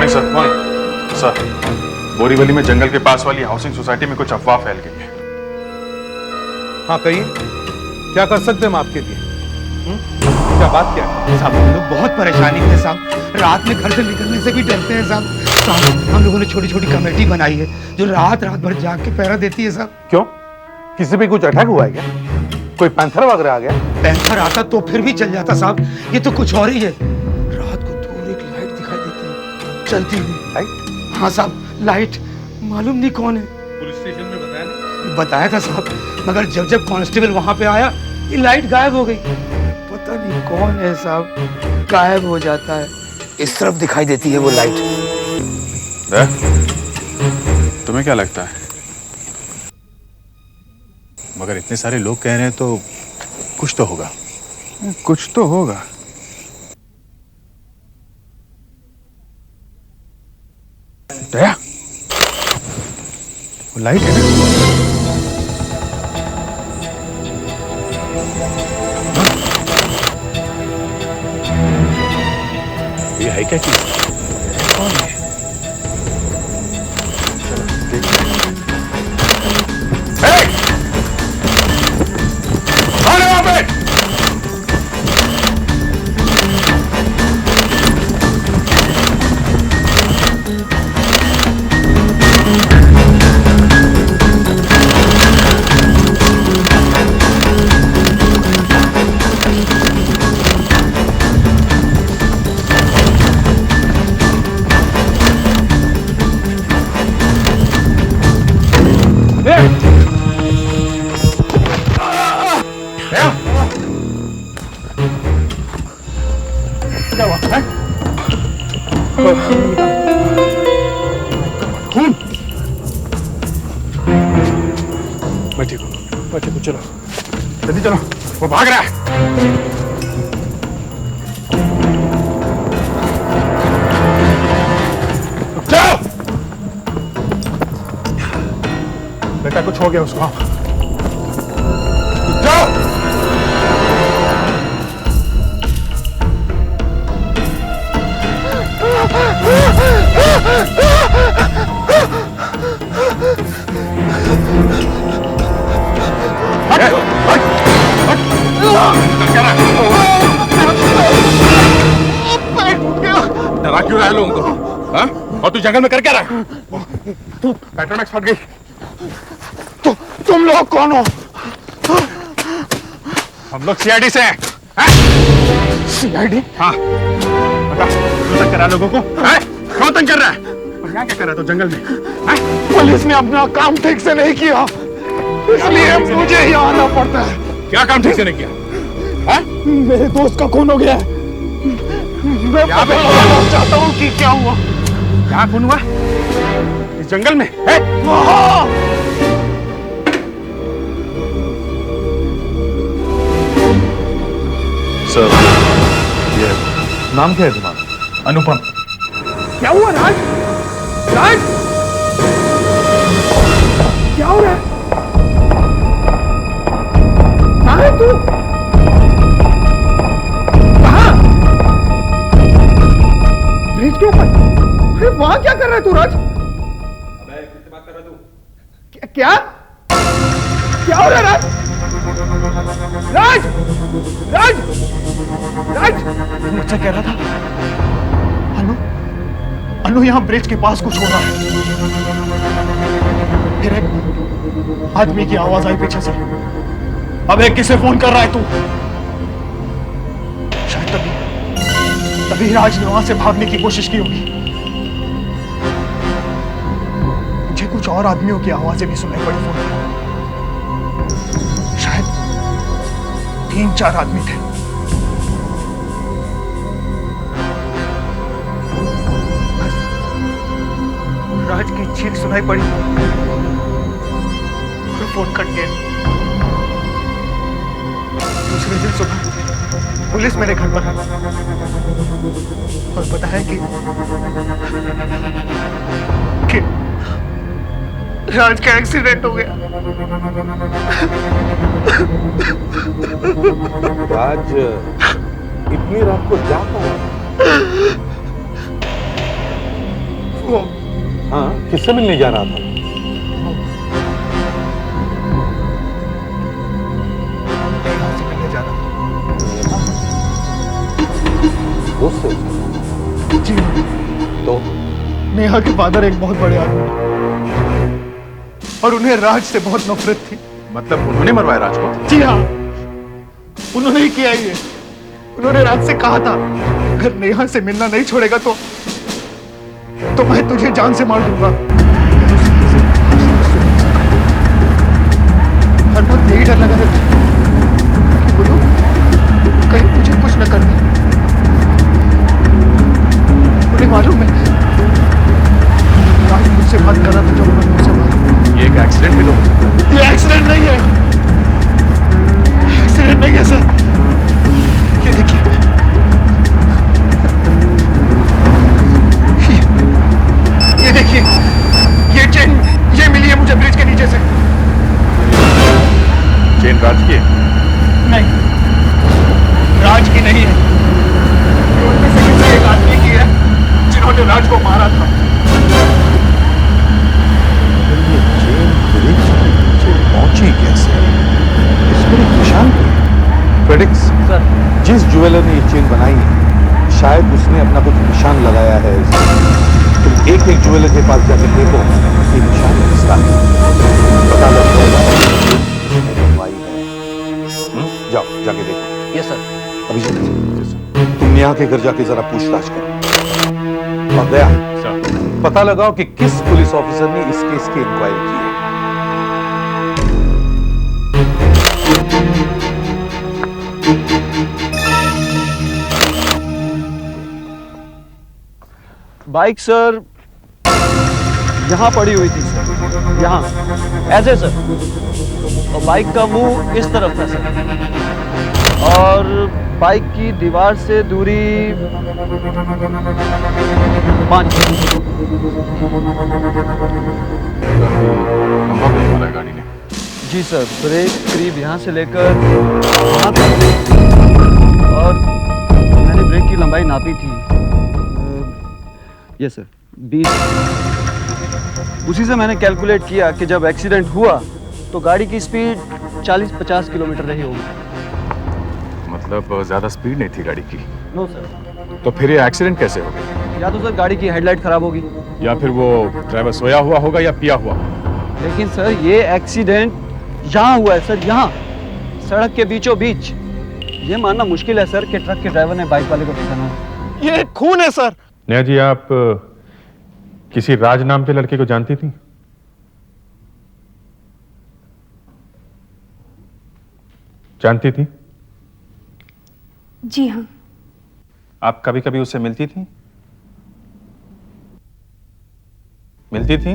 Morning sir. Morning sir, Borivali में जंगल के पास वाली हाउसिंग सोसाइटी में कुछ अफवाह फैल गई है। हाँ कहिए, क्या कर सकते हैं हम आपके लिए? क्या बात क्या है? साहब हम लोग बहुत परेशानी में साहब, रात में घर से निकलने से भी डरते हैं साहब। हम लोगों ने छोटी छोटी कमेटी बनाई है जो रात भर जाग के पहरा देती है साहब। क्यों, किसी पे कुछ अटैक हुआ है क्या? कोई पैंथर वगैरह आ गया? पैंथर आता तो फिर भी चल जाता साहब, ये तो कुछ और ही है। रात को दूर एक लाइट दिखाई देती है चलती हुई। लाइट? हाँ साहब, लाइट मालूम नहीं कौन है। पुलिस स्टेशन में बताया नहीं? बताया था साहब, मगर जब जब कांस्टेबल वहां पे आया ये लाइट गायब हो गई। पता नहीं कौन है साहब, गायब हो जाता है। इस तरफ दिखाई देती है वो लाइट। तुम्हें क्या लगता है? मगर इतने सारे लोग कह रहे हैं तो कुछ तो होगा। कुछ तो होगा। दया, वो लाइट है ना? ये है क्या चीज? कौन है? चलो देखते हैं। कौन है वहां पे? क्या हुआ है? खून? मैं ठीक हूँ, चलो जल्दी चलो, वो भाग रहा है। चलो बेटा, कुछ हो गया उसको। जाओ। डरा क्यों रहा है लोगों को? हाँ? और तू जंगल में कर क्या रहा है? पेट्रोमैक्स फट गई। तुम लोग कौन हो? हम लोग सीआईडी से हैं। सीआईडी? हाँ। बता, क्यों तंग कर रहा है लोगों को? कौन तंग कर रहा है? और यहाँ क्या कर रहा है तो जंगल में? पुलिस ने अपना काम ठीक से नहीं किया, इसलिए मुझे ही आना पड़ता है। क्या काम ठीक से नहीं किया? मेरे दोस्त का खून हो गया है। मैं बताना चाहता हूँ कि क्या हुआ। क्या खून हुआ? इस जंगल में है? सर, ये नाम क्या है तुम्हारा? अनुपम। क्या हुआ राज? राज क्या हो रहा है? कहाँ है तू? कहाँ? ब्रिज के ऊपर? अरे वहां क्या कर रहा है तू राज? अबे किससे बात कर रहा तू? क्या क्या हो रहा है राज? राज राज राज मुझसे कह रहा था अनु यहां ब्रिज के पास कुछ हो रहा है। फिर एक आदमी की आवाज आई पीछे से। अबे किसे फोन कर रहा है तू? शायद तभी राज ने वहां से भागने की कोशिश की होगी। मुझे कुछ और आदमियों की आवाजें भी सुनाई पड़ी फोन पर। शायद 3-4 आदमी थे। राज की चीख सुनाई पड़ी और फोन कट गया। दूसरे दिन सुबह पुलिस मेरे घर पर आई और बताया कि राज का एक्सीडेंट हो गया। राज इतनी रात को क्या हुआ? किससे मिलने जा रहा था? दोस्त से? जी तो नेहा के फादर एक बहुत बड़े आदमी हैं और उन्हें राज से बहुत नफरत थी। मतलब उन्होंने मरवाया राज को? जी हाँ, उन्होंने ही किया ये। उन्होंने राज से कहा था अगर नेहा से मिलना नहीं छोड़ेगा तो मैं तुझे जान से मार दूंगा। हर वक्त यही डर लगा रहता कि बोलो कहीं मुझे कुछ न कर दे। उन्हें मालूम है राज मुझसे बात कर रहा था जब उन्होंने मुझसे मारा। ये एक एक्सीडेंट भी तो हो सकता है। ये एक्सीडेंट नहीं है, एक्सीडेंट नहीं है सर। ये देखिए, ये देखिए, ये चेन ये मिली है मुझे ब्रिज के नीचे से। चेन राज की है? नहीं, राज की नहीं है। ये उनमें से किसी एक आदमी की है जिन्होंने राज को मारा था। ये चेन ब्रिज के नीचे पहुंची कैसे? इस पर एक निशान भी है। फेडिक्स, जिस ज्वेलर ने ये चेन बनाई है शायद उसने अपना कुछ निशान लगाया है इसमें। तुम एक एक ज्वेलर के पास जाकर देखो ये निशान किसका है, पता लग जाएगा मेरी भाई है। जाओ जाके देखो। Yes sir. अभी तुम नेहा के घर जाके जरा पूछताछ करो और दया पता लगाओ कि किस पुलिस ऑफिसर ने इस केस की इंक्वायरी की है। बाइक सर यहाँ पड़ी हुई थी सर, यहाँ ऐसे सर, और बाइक का मुंह इस तरफ था सर, और बाइक की दीवार से दूरी 5 फीट। लंबा ब्रेक मारा है गाड़ी ने। जी सर, ब्रेक करीब यहाँ से लेकर वहाँ तक, और मैंने ब्रेक की लंबाई नापी थी। Yes sir, 20। उसी से मैंने कैलकुलेट किया कि जब एक्सीडेंट हुआ तो गाड़ी की स्पीड 40-50 किलोमीटर रही होगी। मतलब ज्यादा स्पीड नहीं थी गाड़ी की? No sir. तो फिर ये एक्सीडेंट कैसे हो गया? या तो सर गाड़ी की हेडलाइट खराब होगी, या फिर वो ड्राइवर सोया हुआ होगा या पिया हुआ होगा। लेकिन सर ये एक्सीडेंट यहाँ हुआ है सर, यहाँ सड़क के बीचों बीच। ये मानना मुश्किल है सर कि ट्रक के ड्राइवर ने बाइक वाले को ठुकाना है। ये खून है सर। नेहा जी, आप किसी राज नाम के लड़के को जानती थी? जानती थी? जी हाँ। आप कभी कभी उससे मिलती थी? मिलती थी?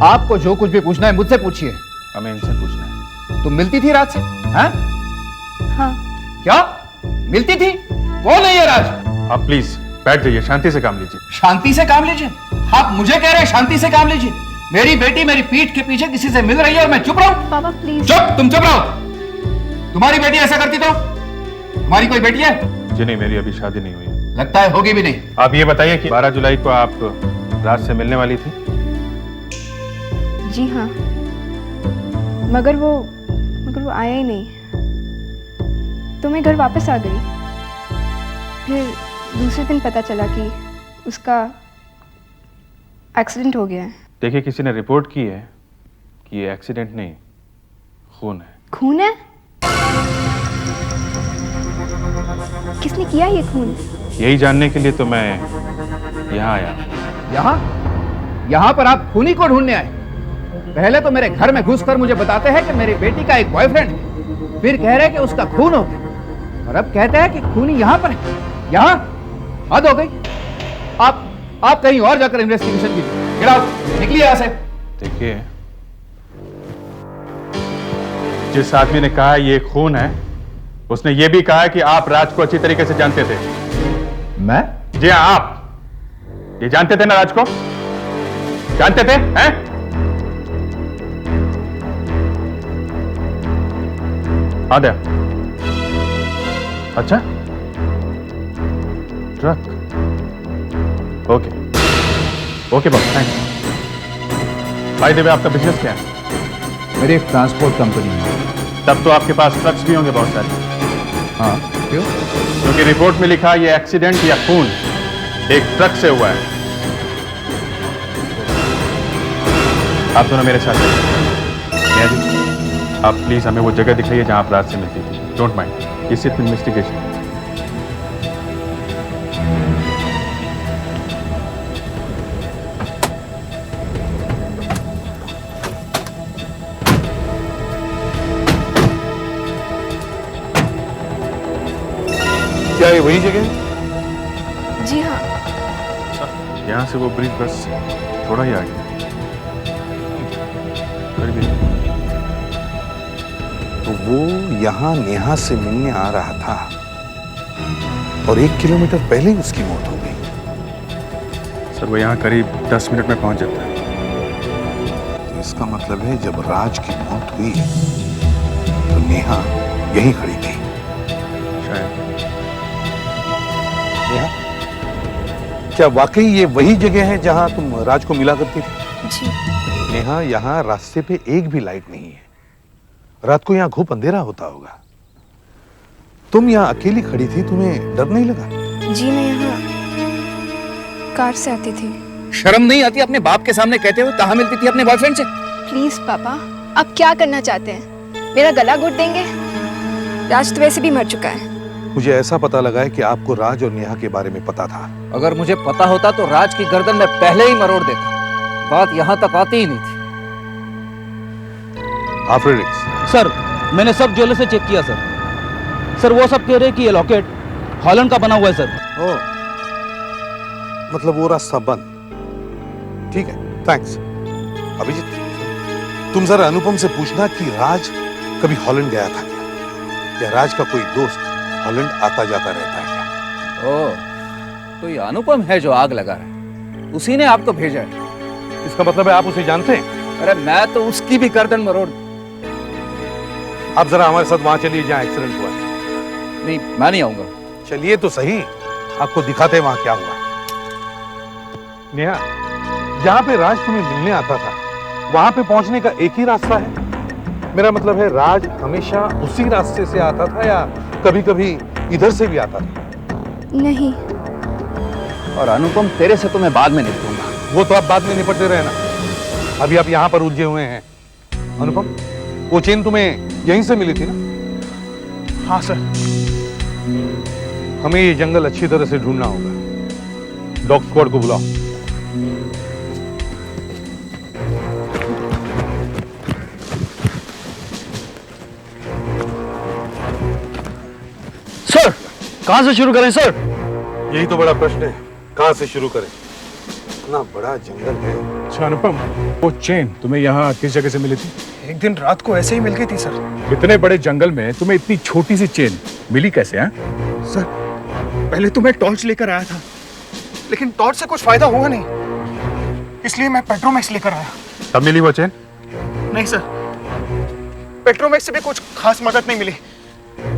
आपको जो कुछ भी पूछना है मुझसे पूछिए। हमें इनसे पूछना है। तुम मिलती थी राज से? हाँ? हाँ। क्या मिलती थी? कौन है ये राज? आप प्लीज बैठ जाइए, शांति से काम लीजिए। शांति से काम लीजिए? आप मुझे कह रहे हैं शांति से काम लीजिए? मेरी बेटी मेरी पीठ के पीछे किसी से मिल रही है और मैं चुप रहूं? पापा प्लीज। चुप, तुम चुप रहो। तुम्हारी बेटी ऐसा करती तो? तुम्हारी कोई बेटी है? जी नहीं, मेरी अभी शादी नहीं हुई। लगता है होगी भी नहीं। आप ये बताइए कि 12 जुलाई को आप राज से मिलने वाली थी? जी हाँ, मगर वो आया ही नहीं, तो मैं घर वापस आ गई। फिर दूसरे दिन पता चला कि उसका एक्सीडेंट हो गया है। देखिए, किसी ने रिपोर्ट की है कि ये एक्सीडेंट नहीं, खून है। खून है? किसने किया ये खून? यही जानने के लिए तो मैं यहाँ आया। यहाँ पर आप खूनी को ढूंढने आए? पहले तो मेरे घर में घुसकर मुझे बताते हैं कि मेरी बेटी का एक बॉयफ्रेंड है, फिर कह रहे हैं कि उसका खून हो गया, और अब कहते हैं कि खूनी यहाँ पर है। यहाँ हद हो गई। आप कहीं और जाकर इन्वेस्टिगेशन कीजिए। गेट आउट, निकलिए यहाँ से। देखिए, जिस आदमी ने कहा ये खून है, उसने ये भी कहा कि आप राज को अच्छी तरीके से जानते थे। मैं? जी हाँ, आप ये जानते थे ना राज को? जानते थे? हैं? हाँ दया। अच्छा, truck. Okay okay boss, thanks. भाई देवे, आपका बिजनेस क्या है? मेरी एक ट्रांसपोर्ट कंपनी है। तब तो आपके पास ट्रक्स भी होंगे बहुत सारे। हाँ, क्यों? क्योंकि रिपोर्ट में लिखा ये एक्सीडेंट या खून एक ट्रक से हुआ है। आप दोनों मेरे साथ हैं। नेहा जी, आप प्लीज हमें वो जगह दिखाइए जहां आप रात से मिलती थी। डोंट माइंड, ये सिर्फ इन्वेस्टिगेशन। क्या ये वही जगह है? जी हाँ। यहां से वो ब्रिज बस थोड़ा ही आगे। करीब ही। तो वो यहां नेहा से मिलने आ रहा था और 1 किलोमीटर पहले ही उसकी मौत हो गई। सर, वो यहाँ करीब 10 मिनट में पहुंच जाता है। तो इसका मतलब है जब राज की मौत हुई तो नेहा यहीं खड़ी थी। शायद। नेहा, क्या वाकई ये वही जगह है जहां तुम राज को मिला करती थी? जी। नेहा, यहां रास्ते पे एक भी लाइट नहीं है। रात को यहां खूब अंधेरा होता होगा। तुम यहां अकेली खड़ी थी, तुम्हें डर नहीं लगा? जी मैं यहाँ कार से आती थी। शर्म नहीं आती अपने बाप के सामने कहते हुए कहाँ मिलती थी अपने बॉयफ्रेंड से? प्लीज पापा, आप क्या करना चाहते हैं? मेरा गला घोट देंगे? राज तो वैसे भी मर चुका है। मुझे ऐसा पता लगा है कि आपको राज और नेहा के बारे में पता था। अगर मुझे पता होता तो राज की गर्दन में पहले ही मरोड़ देता। बात यहाँ तक आती ही नहीं थी। आफ्रेडिक्स, सर, मैंने सब ज्वेलर से चेक किया सर। सर, वो सब कह रहे हैं कि ये लॉकेट हॉलैंड का बना हुआ है सर। ओ, मतलब वो रास्ता बंद। ठीक है, थैंक्स। अभिजीत, तुम जरा अनुपम से पूछना कि राज कभी हॉलैंड गया था क्या, या राज का कोई दोस्त हॉलैंड आता जाता रहता है क्या? ओह, तो ये अनुपम है जो आग लगा रहा है। उसी ने आपको भेजा है। इसका मतलब है आप उसे जानते हैं? अरे मैं तो उसकी भी गर्दन मरोड़। आप जरा हमारे साथ वहां चलिए जहां एक्सीडेंट हुआ है। नहीं, मैं नहीं आऊंगा। चलिए तो सही, आपको दिखाते हैं वहां क्या हुआ। नेहा, जहां पे राज तुम्हें मिलने आता था वहां पे पहुंचने का एक ही रास्ता है? मेरा मतलब है राज हमेशा उसी रास्ते से आता था या कभी कभी इधर से भी आता था? नहीं। और अनुपम, तेरे से तो मैं बाद में निपटूंगा। वो तो आप बाद में निपटते रहे ना, अभी आप यहां पर उलझे हुए हैं। अनुपम, वो चेन तुम्हें यहीं से मिली थी ना? हाँ सर। हमें ये जंगल अच्छी तरह से ढूंढना होगा। डॉग स्क्वाड को बुलाओ। सर, कहां से शुरू करें सर? यही तो बड़ा प्रश्न है, कहां से शुरू करें? इतना बड़ा जंगल है। अच्छा अनुपम, वो चेन तुम्हें यहाँ किस जगह से मिली थी? एक दिन रात को ऐसे ही मिल गई थी सर। इतने बड़े जंगल में तुम्हें इतनी छोटी सी चेन मिली कैसे? हैं? सर, पहले तो मैं टॉर्च लेकर आया था, लेकिन टॉर्च से कुछ फायदा हुआ नहीं, इसलिए मैं पेट्रोमैक्स लेकर आया। तब मिली वो चेन? नहीं सर, पेट्रोमैक्स से भी कुछ खास मदद नहीं मिली।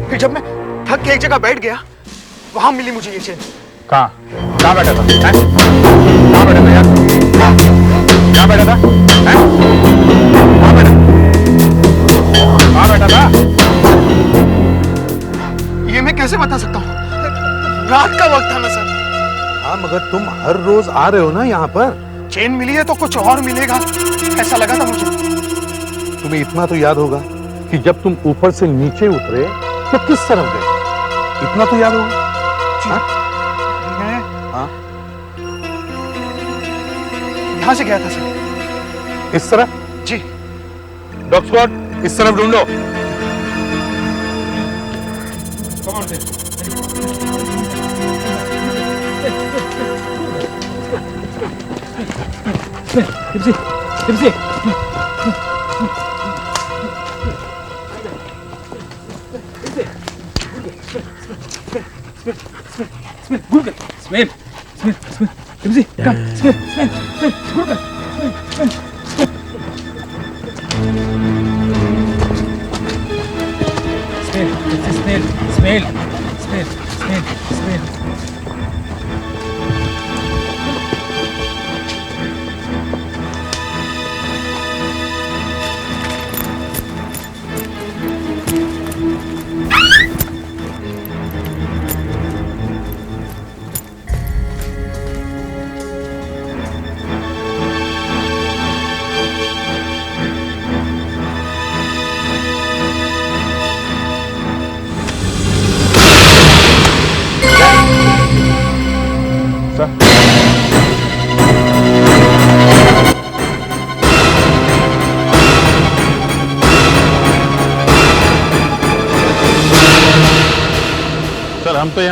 फिर जब मैं थक के एक जगह बैठ गया, वहां मिली मुझे ये चेन। कहाँ बैठा था? हैं? कहाँ बैठा था यार? कहाँ बैठा था? हैं? कहाँ बैठा था? ये मैं कैसे बता सकता हूँ? रात का वक्त था ना सर। हाँ, मगर तुम हर रोज आ रहे हो ना यहाँ पर। चेन मिली है तो कुछ और मिलेगा, ऐसा लगा था मुझे। तुम्हें इतना तो याद होगा कि जब तुम ऊपर से नीचे उतरे तो किस तरफ गए? इतना तो याद होगा। हाँ? मैं हाँ? यहाँ से गया था सर। इस तरफ? जी। डॉग स्क्वाड, इस तरफ ढूंढो।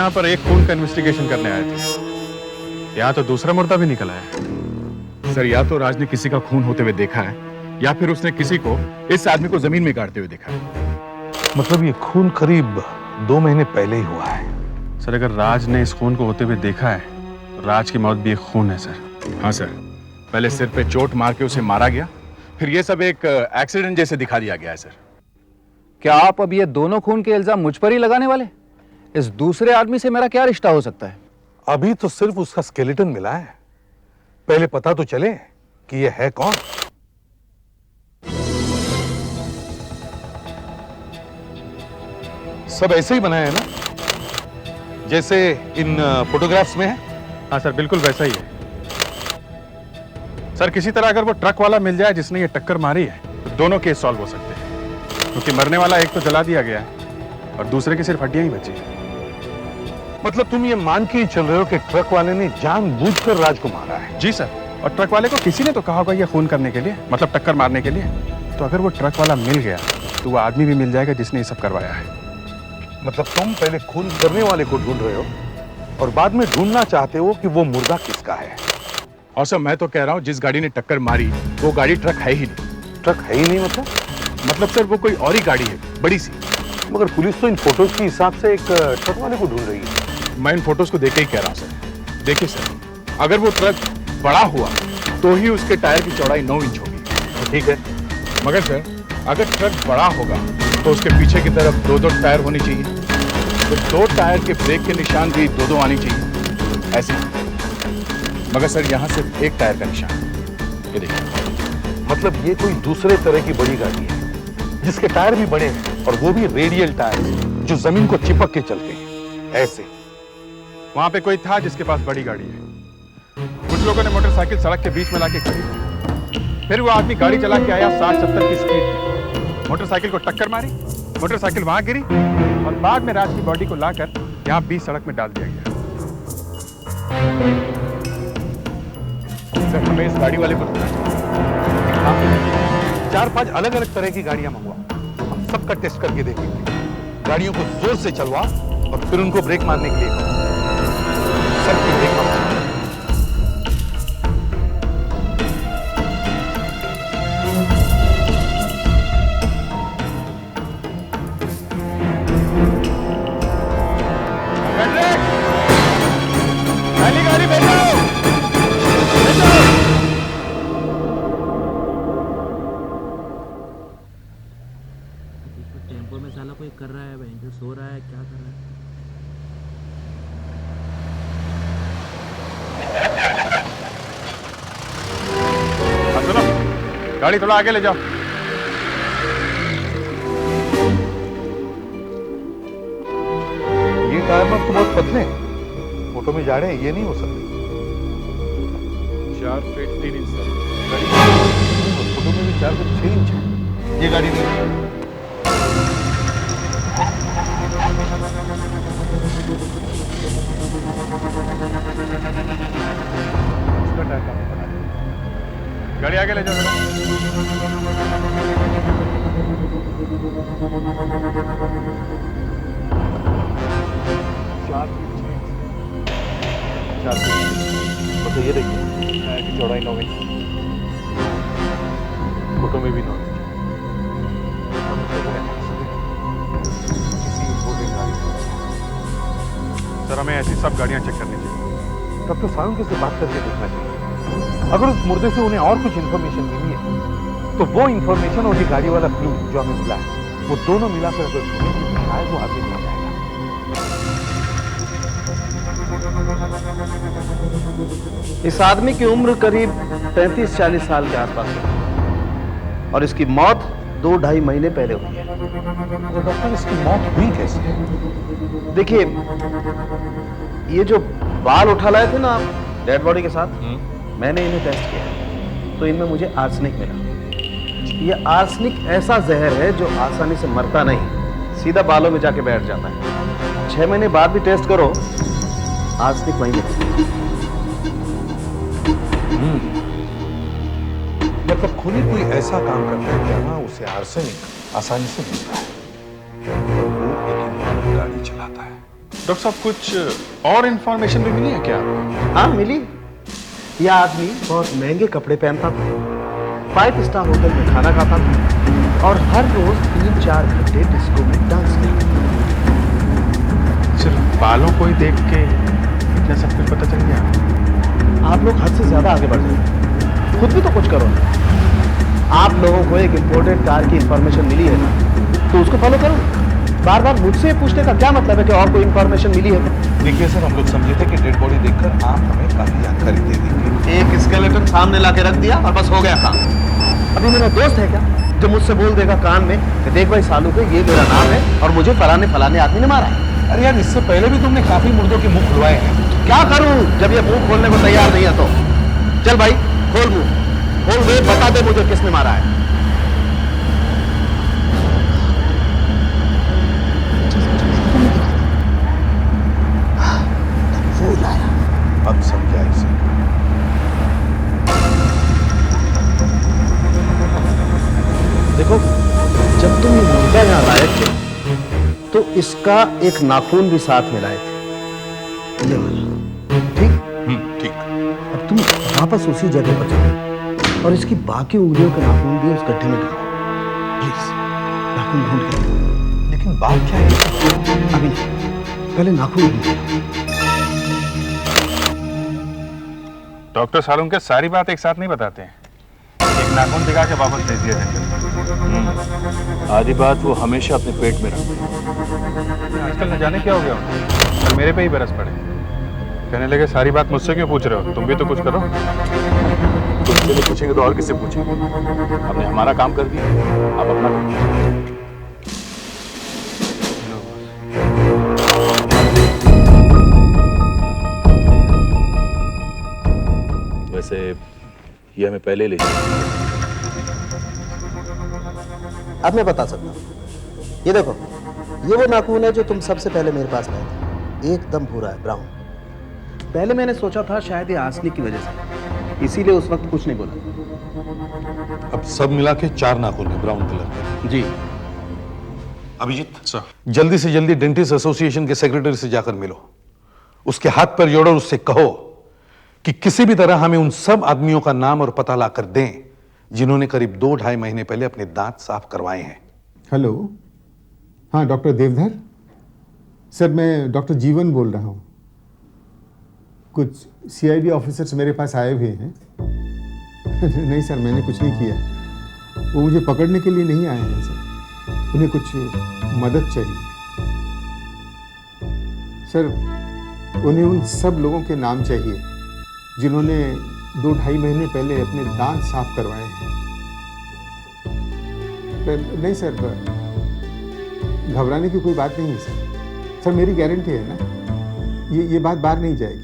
यहाँ पर एक खून का इन्वेस्टिगेशन करने आए थे। यहाँ तो दूसरा मुर्दा भी निकला है। सर, या तो राज ने किसी का खून होते हुए देखा है या फिर उसने किसी को, इस आदमी को जमीन में गाड़ते हुए देखा है। मतलब ये खून करीब 2 महीने पहले ही हुआ है। सर, अगर राज ने इस खून को होते हुए देखा है तो राज की मौत भी एक खून है सर। हाँ सर, पहले सिर पे चोट मार के उसे मारा गया, फिर ये सब एक एक्सीडेंट जैसे दिखा दिया गया है सर। क्या आप अब ये दोनों खून के इल्जाम मुझ पर ही लगाने वाले? इस दूसरे आदमी से मेरा क्या रिश्ता हो सकता है? अभी तो सिर्फ उसका स्केलेटन मिला है, पहले पता तो चले कि ये है कौन। सब ऐसे ही बनाया है ना, जैसे इन फोटोग्राफ्स में है? हाँ सर, बिल्कुल वैसा ही है सर। किसी तरह अगर वो ट्रक वाला मिल जाए जिसने ये टक्कर मारी है तो दोनों केस सॉल्व हो सकते हैं, क्योंकि मरने वाला एक तो जला दिया गया है और दूसरे की सिर्फ हड्डियां ही बची हैं। मतलब तुम ये मान के ही चल रहे हो कि ट्रक वाले ने जानबूझकर राज को मारा है? जी सर, और ट्रक वाले को किसी ने तो कहा होगा ये खून करने के लिए, मतलब टक्कर मारने के लिए। तो अगर वो ट्रक वाला मिल गया तो वो आदमी भी मिल जाएगा जिसने ये सब करवाया है। मतलब तुम पहले खून करने वाले को ढूंढ रहे हो और बाद में ढूंढना चाहते हो कि वो मुर्दा किसका है। और सर, मैं तो कह रहा हूं जिस गाड़ी ने टक्कर मारी वो गाड़ी ट्रक है ही नहीं। ट्रक है ही नहीं मतलब सर वो कोई और ही गाड़ी है, बड़ी सी। मगर पुलिस तो इन फोटोज के हिसाब से एक ट्रक वाले को ढूंढ रही है। मैं इन फोटोज को देख के ही कह रहा हूं सर। देखिए सर, अगर वो ट्रक बड़ा हुआ तो ही उसके टायर की चौड़ाई 9 इंच होगी, ठीक है। मगर सर, अगर ट्रक बड़ा होगा तो उसके पीछे की तरफ 2-2 टायर होनी चाहिए, तो 2 टायर के ब्रेक के निशान भी 2-2 आनी चाहिए, ऐसे। मगर सर यहाँ सिर्फ एक टायर का निशान, ये देखिए। मतलब ये कोई दूसरे तरह की बड़ी गाड़ी है जिसके टायर भी बड़े हैं और वो भी रेडियल टायर जो जमीन को चिपक के चलते हैं, ऐसे। वहां पे कोई था जिसके पास बड़ी गाड़ी है। कुछ लोगों ने मोटरसाइकिल सड़क के बीच में लाके खड़ी की। फिर वो आदमी गाड़ी चला के आया 60-70 की स्पीड में, मोटरसाइकिल को टक्कर मारी, मोटरसाइकिल वहां गिरी और बाद में राज की बॉडी को लाकर यहाँ बीच सड़क में डाल दिया गया। सर, हमें इस गाड़ी वाले को ढूंढना चाहिए। 4-5 अलग-अलग तरह की गाड़ियां मंगवा, हम सबका टेस्ट करके देखेंगे। गाड़ियों को जोर से चलवा और फिर उनको ब्रेक मारने के लिए कहो। सबकी ब्रेक मारना। पहली गाड़ी भेजो। टेम्पो में साला कोई कर रहा है, बहन सो रहा है, क्या कर रहा है? सुनो, गाड़ी थोड़ा आगे ले जाओ। ये टायर में तो बहुत पतले हैं, फोटो में जा रहे हैं, ये नहीं हो सकते। 4 फीट 3 इंच सर। फोटो में भी 4 फीट 6 इंच है। ये गाड़ी नहीं। उसका टायर कहाँ पड़ा है? गाड़ी आगे ले जाओ जरा। तो ये देखिए, टायर की चौड़ाई 9 इंच। फोटो में भी 9 इंच। सर, हमें ऐसी सब गाड़ियां चेक करनी चाहिए। तब तो सारुण से बात करके देखना चाहिए। अगर उस मुर्दे से उन्हें और कुछ इंफॉर्मेशन मिली है तो वो इंफॉर्मेशन और ये गाड़ी वाला क्लू जो हमें मिला है, वो दोनों मिलाकर अगर ढूंढेंगे तो शायद वो आगे मिल जाएगा। इस आदमी की उम्र करीब 35-40 साल के आसपास है और इसकी मौत 2-2.5 महीने पहले हुई है। तो डॉक्टर, इसकी मौत हुई कैसे? देखिए, ये जो बाल उठा लाए थे ना आप डेड बॉडी के साथ, मैंने इन्हें टेस्ट किया तो इनमें मुझे आर्सेनिक मिला। ये आर्सेनिक ऐसा जहर है जो आसानी से मरता नहीं, सीधा बालों में जाके बैठ जाता है। 6 महीने बाद भी टेस्ट करो, आर्सेनिक वहीं मिलता। मतलब खूनी कोई ऐसा काम करता है जहां उसे आर्सेनिक आसानी से मिलता है और वो एक गाड़ी चलाता है। डॉक्टर साहब कुछ और इंफॉर्मेशन भी मिली है क्या आपको? हाँ मिली। यह आदमी बहुत महंगे कपड़े पहनता था, 5 स्टार होटल में खाना खाता था और हर रोज 3-4 घंटे डिस्को में डांस करता था। सिर्फ बालों को ही देख के क्या सब कुछ पता चल गया? आप लोग हद से ज्यादा आगे बढ़ जाए, खुद भी तो कुछ करो। आप लोगों को एक इंपोर्टेड कार की इंफॉर्मेशन मिली है ना, तो उसको फॉलो करो। बार बार मुझसे पूछने का क्या मतलब है कि और कोई इंफॉर्मेशन मिली है? देखिए सर, हम लोग समझे थे कि डेड बॉडी देखकर आप हमें काफी जानकारी दे देंगे। एक स्केलेटन सामने लाके रख दिया और बस हो गया काम। अभी मेरा दोस्त है क्या जो मुझसे बोल देगा कान में कि देख भाई सालू पे ये मेरा नाम है और मुझे फलाने फलाने आदमी ने मारा है। अरे यार, इससे पहले भी तुमने काफी मुर्दों के मुंह खुलवाए हैं। क्या करूं जब ये मुंह खोलने को तैयार नहीं है तो? चल भाई खोल मुंह, खोल दे, बता दे मुझे किसने मारा है। अब समझा इसे। देखो, जब तुम ये मुर्गा यहाँ लाए थे तो इसका एक नाखून भी साथ में लाए थे, ये वाला। ठीक? ठीक। अब तुम वापस उसी जगह पर जाओ और इसकी बाकी उंगलियों के नाखून भी उस गड्ढे में डालो। प्लीज नाखून ढूंढ के। लेकिन बात क्या है? अभी पहले नाखून ढूंढ। डॉक्टर सालूम के सारी बात एक साथ नहीं बताते हैं, एक नाखून दिखा के वापस भेज दिया जंगल। आधी बात वो हमेशा अपने पेट में रखते हैं। आजकल न जाने क्या हो गया उनको, और मेरे पे ही बरस पड़े। कहने लगे सारी बात मुझसे क्यों पूछ रहे हो, तुम भी तो कुछ करो। तुमसे नहीं पूछेंगे तो और किससे पूछेंगे? हमने हमारा काम कर दिया, आप अपना करो। वैसे ये हमें पहले ले जाए। अब मैं बता सकता हूँ। ये देखो, ये वो नाखून है जो तुम सबसे पहले मेरे पास लाए थे। एकदम भूरा है, ब्राउन। पहले मैंने सोचा था शायद ये आर्सेनिक की वजह से, इसीलिए उस वक्त कुछ नहीं बोला। अब सब मिला के 4 नाखून है ब्राउन कलर के। जी। अभिजीत सर, जल्दी से जल्दी डेंटिस्ट एसोसिएशन के सेक्रेटरी से जाकर मिलो, उसके हाथ पर जोड़ो, उससे कहो कि किसी भी तरह हमें उन सब आदमियों का नाम और पता ला कर दें जिन्होंने करीब 2-2.5 महीने पहले अपने दांत साफ करवाए हैं। हेलो, हाँ डॉक्टर देवधर सर, मैं डॉक्टर जीवन बोल रहा हूँ। कुछ सीआईडी ऑफिसर्स मेरे पास आए हुए हैं। नहीं सर, मैंने कुछ नहीं किया, वो मुझे पकड़ने के लिए नहीं आए हैं सर, उन्हें कुछ मदद चाहिए सर। उन्हें उन सब लोगों के नाम चाहिए जिन्होंने 2-2.5 महीने पहले अपने दांत साफ करवाए हैं। नहीं सर, घबराने की कोई बात नहीं है सर। सर मेरी गारंटी है ना, ये बात बाहर नहीं जाएगी।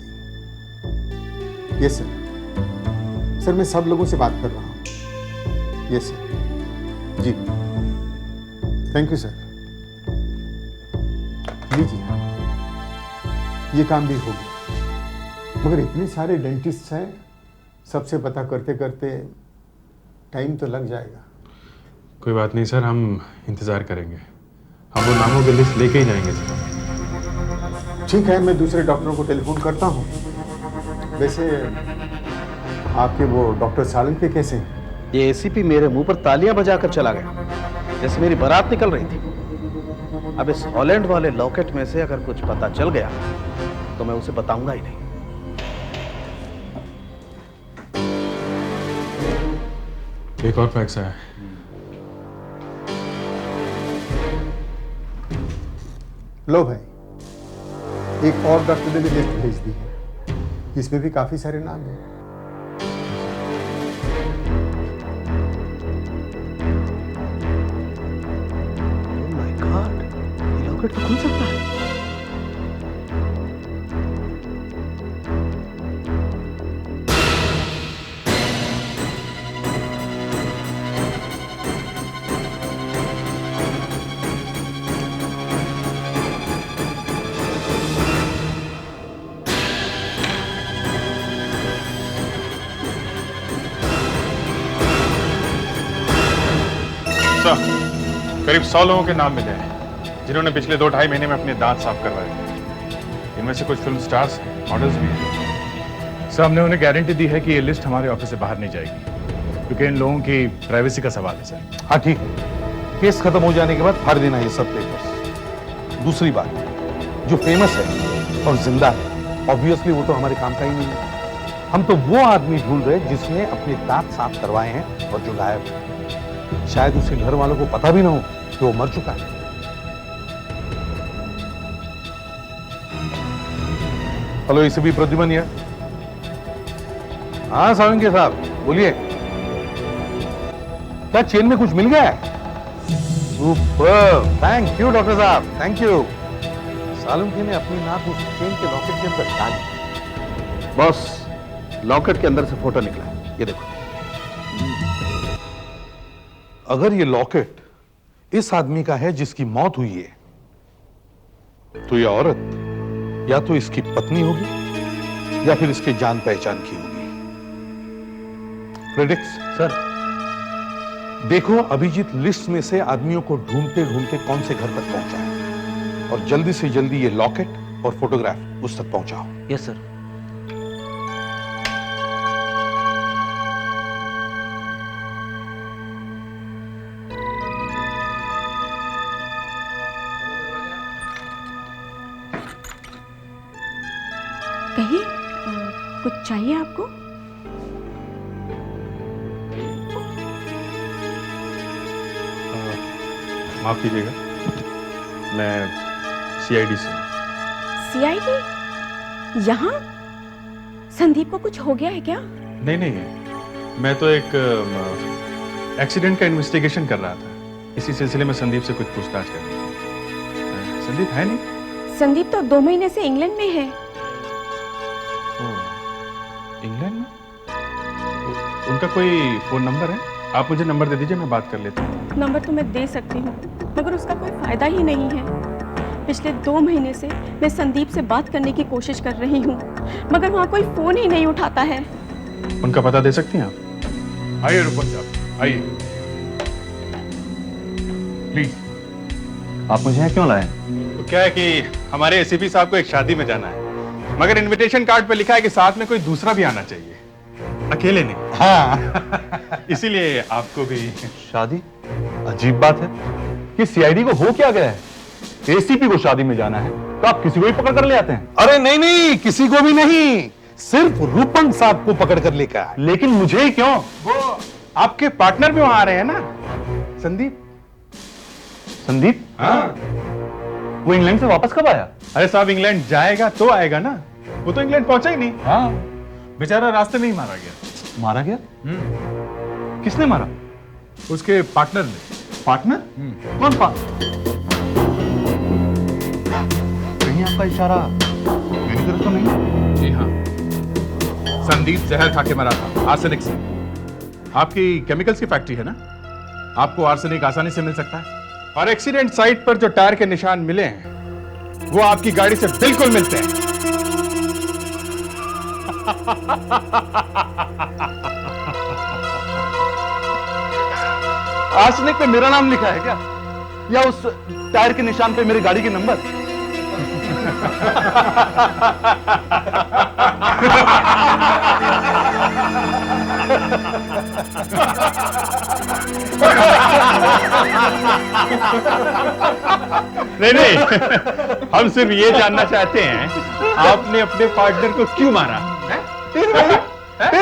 Yes sir. सर मैं सब लोगों से बात कर रहा हूँ। Yes sir. जी थैंक यू सर। लीजिए, ये काम भी हो गया, मगर इतने सारे डेंटिस्ट हैं, सबसे पता करते करते टाइम तो लग जाएगा। कोई बात नहीं सर, हम इंतजार करेंगे, हम वो नामों की लिस्ट लेके ही जाएंगे सर। ठीक है, मैं दूसरे डॉक्टरों को टेलीफोन करता हूँ। वैसे आपके वो डॉक्टर सालंके कैसे हैं? ये एसीपी मेरे मुंह पर तालियां बजाकर चला गया जैसे मेरी बारात निकल रही थी। अब इस हॉलैंड वाले लॉकेट में से अगर कुछ पता चल गया तो मैं उसे बताऊंगा ही नहीं। एक और फैक्स है। लो भाई, एक और डॉक्टर ने भी लिस्ट भेज दी है, इसमें भी काफी सारे नाम हैं। Oh my God, ये लॉकेट तो खुल सकता है। करीब 100 लोगों के नाम मिले हैं जिन्होंने पिछले 2-2.5 महीने में अपने दांत साफ करवाए थे। इनमें से कुछ फिल्म स्टार्स हैं, मॉडल्स भी हैं। सर, हमने उन्हें गारंटी दी है कि ये लिस्ट हमारे ऑफिस से बाहर नहीं जाएगी, क्योंकि इन लोगों की प्राइवेसी का सवाल है सर। हाँ ठीक है, केस खत्म हो जाने के बाद फाड़ देना ये सब पेपर्स। दूसरी बात, जो फेमस है और जिंदा है, ऑब्वियसली वो तो हमारे काम का ही नहीं है। हम तो वो आदमी ढूंढ रहे जिसने अपने दांत साफ करवाए हैं और जो गायब है। शायद उसके घर वालों को पता भी ना हो कि वो मर चुका है। हेलो, एसीपी प्रद्युमन यार। हाँ सावंगी साहब, बोलिए। क्या चेन में कुछ मिल गया है? सुपर, थैंक यू डॉक्टर साहब, थैंक यू। सालुंकी ने अपनी नाक उस चेन के लॉकेट के अंदर डाली। बॉस, लॉकेट के अंदर से फोटो निकला है, ये देखो। अगर ये लॉकेट इस आदमी का है जिसकी मौत हुई है, तो ये औरत या तो इसकी पत्नी होगी या फिर इसके जान पहचान की होगी। प्रेडिक्स सर, देखो अभिजीत लिस्ट में से आदमियों को ढूंढते ढूंढते कौन से घर तक पहुंचा है, और जल्दी से जल्दी ये लॉकेट और फोटोग्राफ उस तक पहुंचाओ। Yes sir. कहिए, कुछ चाहिए आपको? माफ कीजिएगा, मैं सीआईडी से। सीआईडी? यहाँ? संदीप को कुछ हो गया है क्या? नहीं नहीं, मैं तो एक एक्सीडेंट का इन्वेस्टिगेशन कर रहा था। इसी सिलसिले में संदीप से कुछ पूछताछ करनी थी। संदीप है नहीं? संदीप तो 2 महीने से इंग्लैंड में है। इंग्लैंड में? उनका कोई फोन नंबर है? आप मुझे नंबर दे दीजिए, मैं बात कर लेता हूँ। नंबर तो मैं दे सकती हूँ, मगर उसका कोई फायदा ही नहीं है। पिछले 2 महीने से मैं संदीप से बात करने की कोशिश कर रही हूँ, मगर वहाँ कोई फोन ही नहीं उठाता है। उनका पता दे सकती हैं आप? आइए रूपन साहब, आइए प्लीज। आप मुझे यहाँ क्यों लाए? तो क्या है कि हमारे एसीपी साहब को एक शादी में जाना है, मगर इनविटेशन कार्ड पे लिखा है कि साथ में कोई दूसरा भी आना चाहिए, अकेले नहीं। हाँ इसीलिए आपको भी। शादी? अजीब बात है कि सीआईडी को हो क्या गया है? एसीपी को शादी में जाना है तो आप किसी को भी पकड़ कर ले आते हैं। अरे नहीं नहीं, किसी को भी नहीं, सिर्फ रूपन साहब को पकड़ कर लेकर आए। लेकिन मुझे ही क्यों? वो आपके पार्टनर भी वहां आ रहे हैं ना, संदीप। संदीप? हाँ। वो इंग्लैंड से वापस कब आया? अरे साहब, इंग्लैंड जाएगा तो आएगा ना, वो तो इंग्लैंड पहुंचा ही नहीं। हाँ। बेचारा रास्ते में ही मारा गया। मारा गया? किसने मारा? उसके पार्टनर ने। पार्टनर? कौन पार्टनर? कहीं आपका इशारा मेरी तरफ तो नहीं? जी हाँ, संदीप जहर खा के मरा था, आर्सेनिक से। आपकी केमिकल्स की फैक्ट्री है ना, आपको आर्सेनिक आसानी से मिल सकता है। और एक्सीडेंट साइट पर जो टायर के निशान मिले हैं वो आपकी गाड़ी से बिल्कुल मिलते हैं। आर्सेनिक पे मेरा नाम लिखा है क्या, या उस टायर के निशान पे मेरी गाड़ी के नंबर? नहीं नहीं, हम सिर्फ ये जानना चाहते हैं आपने अपने पार्टनर को क्यों मारा? फिर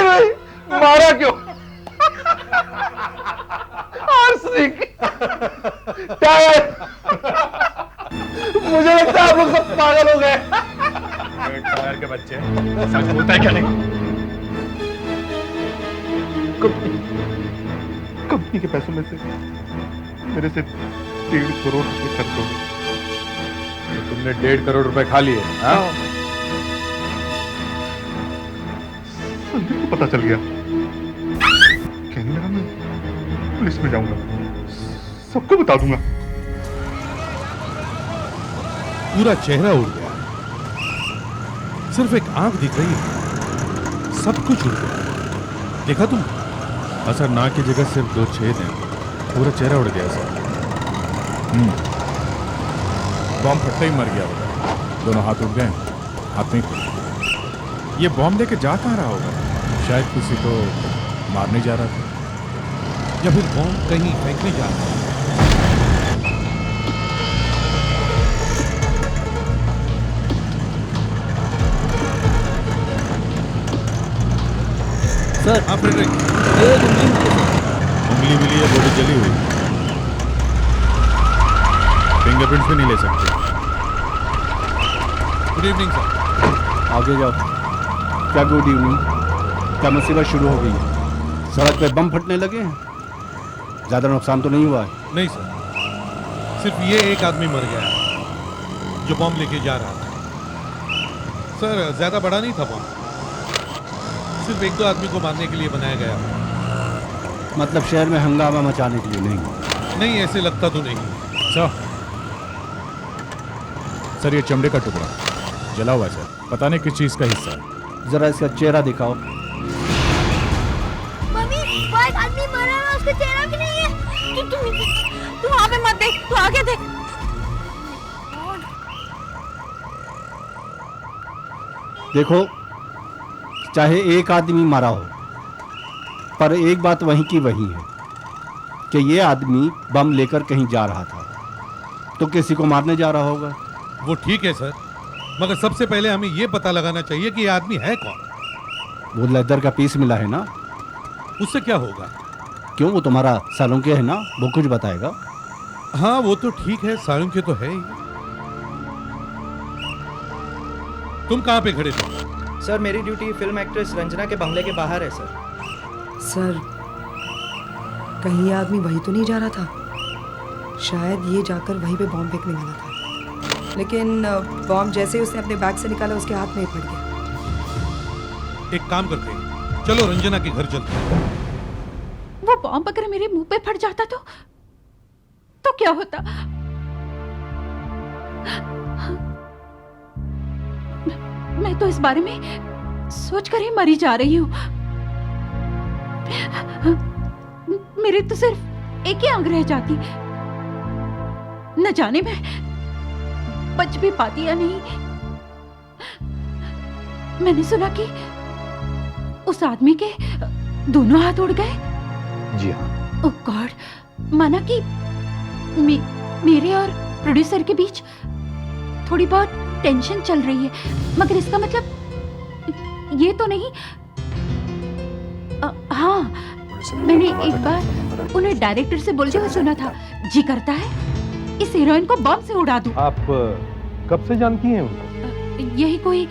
भाई मारा क्यों? Arsenic, tyre. मुझे लगता है आप लोग सब पागल हो गए। टायर के बच्चे, सच बोलता है क्या? नहीं, कंपनी के पैसों में से मेरे से 1.5 करोड़ रुपए खर्च हो गए। तो तुमने 1.5 करोड़ रुपए खा लिए? हाँ? संदीप को पता चल गया, कहने लगा मैं पुलिस में जाऊंगा, सबको बता दूंगा। पूरा चेहरा उड़ गया, सिर्फ एक आंख दिख रही है, सब कुछ उड़ गया। देखा तुम? असर नाक की जगह सिर्फ 2 छेद हैं, पूरा चेहरा उड़ गया सर। बॉम्ब फटते ही मर गया होगा, दोनों हाथ उड़ गए। आदमी को। ये बॉम्ब लेके जा कहाँ रहा होगा? शायद किसी को मारने जा रहा था, या फिर बॉम्ब कहीं फेंकने जा रहा था। सर हाँ फ्रेडरिक, एक उंगली मिली है, बॉडी जली हुई, फिंगरप्रिंट्स भी नहीं ले सकते। Good evening sir. आगे जाओ। क्या गुड इवनिंग? क्या मुसीबत शुरू हो गई है? सड़क पे बम फटने लगे हैं? ज्यादा नुकसान तो नहीं हुआ है? नहीं सर, सिर्फ ये एक आदमी मर गया जो बॉम्ब लेके जा रहा था। सर ज्यादा बड़ा नहीं था बॉम्ब, सिर्फ एक दो आदमी को मारने के लिए बनाया गया। मतलब शहर में हंगामा मचाने के लिए नहीं? नहीं, ऐसे लगता तो नहीं। सर ये चमड़े का टुकड़ा जला हुआ है सर, पता नहीं किस चीज का हिस्सा है। जरा इसका चेहरा दिखाओ। मम्मी, वो एक आदमी मर रहा है, उसका चेहरा भी नहीं है। तू वहाँ पे मत देख, तू आगे देख। देखो, चाहे एक आदमी मरा हो, पर एक बात वहीं की वही है कि ये आदमी बम लेकर कहीं जा रहा था, तो किसी को मारने जा रहा होगा। वो ठीक है सर, मगर सबसे पहले हमें ये पता लगाना चाहिए कि ये आदमी है कौन। वो लेदर का पीस मिला है ना, उससे क्या होगा? क्यों, वो तुम्हारा सालुंके है ना, वो कुछ बताएगा। हाँ वो तो ठीक है, सालुंके तो है ही। तुम कहाँ पे खड़े थे? सर मेरी ड्यूटी फिल्म एक्ट्रेस रंजना के बंगले के बाहर है सर। सर कहीं ये आदमी वही तो नहीं जा रहा था? शायद ये जाकर वहीं पे बॉम्ब फेंकने वाला था, लेकिन बॉम्ब जैसे ही उसने अपने बैग से निकाला उसके हाथ में ही पड़ गया। एक काम करते हैं, चलो रंजना के घर चलते हैं। वो बॉम्ब अगर मेरे मुंह पे फट जाता तो क्या होता? मैं तो इस बारे में सोचकर ही मरी जा रही हूँ। मेरी तो सिर्फ एक ही आंख रह जाती, न जाने मैं बच भी पाती या नहीं। मैंने सुना कि उस आदमी के दोनों हाथ उड़ गए। जी हाँ। ओह गॉड, माना कि मेरे और प्रोड्यूसर के बीच थोड़ी बहुत टेंशन चल रही है, मगर इसका मतलब ये तो नहीं। हाँ, मैंने एक बार उन्हें डायरेक्टर से बोलते हुए सुना था, जी करता है इस हीरोइन को बम से उड़ा दूं। आप कब से जानती हैं उनको? यही कोई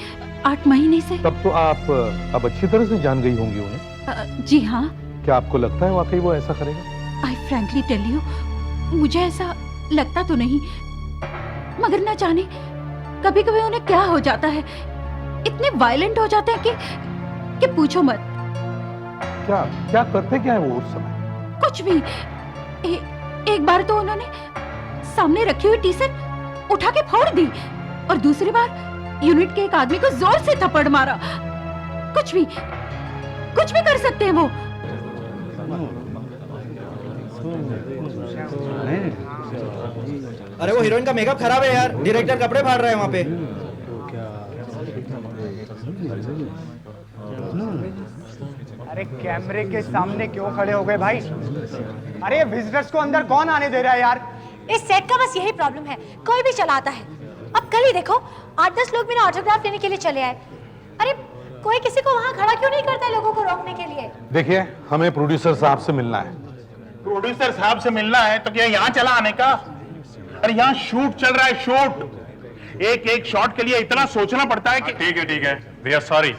8 महीने से। तब तो आप अब अच्छी तरह से जान गई होंगी उन्हें। जी हाँ। क्या आपको लगता है वाकई वो ऐसा करेगा? आई फ्रैंकली टेल यू, मुझे ऐसा लगता तो नहीं, मगर ना जाने कभी कभी उन्हें क्या हो जाता है, इतने वायलेंट हो जाते हैं कि पूछो मत। क्या क्या करते क्या है वो उस समय? कुछ भी। एक बार तो उन्होंने सामने रखी हुई टी शर्ट उठा के फोड़ दी, और दूसरी बार यूनिट के एक आदमी को जोर से थप्पड़ मारा। कुछ भी कर सकते हैं वो। अरे वो हीरोइन का मेकअप खराब है यार, डायरेक्टर कपड़े फाड़ रहा है वहाँ पे। अरे कैमरे के सामने क्यों खड़े हो गए भाई? अरे विजिटर्स को अंदर कौन आने दे रहा है यार? इस सेट का बस यही प्रॉब्लम है, कोई भी चलाता है। अब कल ही देखो 8-10 लोग मेरा ऑटोग्राफ लेने के लिए चले आए। अरे कोई किसी को वहां खड़ा क्यों नहीं करता है लोगों को रोकने के लिए? देखिए, हमें प्रोड्यूसर साहब से मिलना है। प्रोड्यूसर साहब से मिलना है तो क्या यहाँ चला आने का? अरे यहाँ शूट चल रहा है, शूट। एक शॉट के लिए इतना सोचना पड़ता है कि ठीक है, वी आर सॉरी।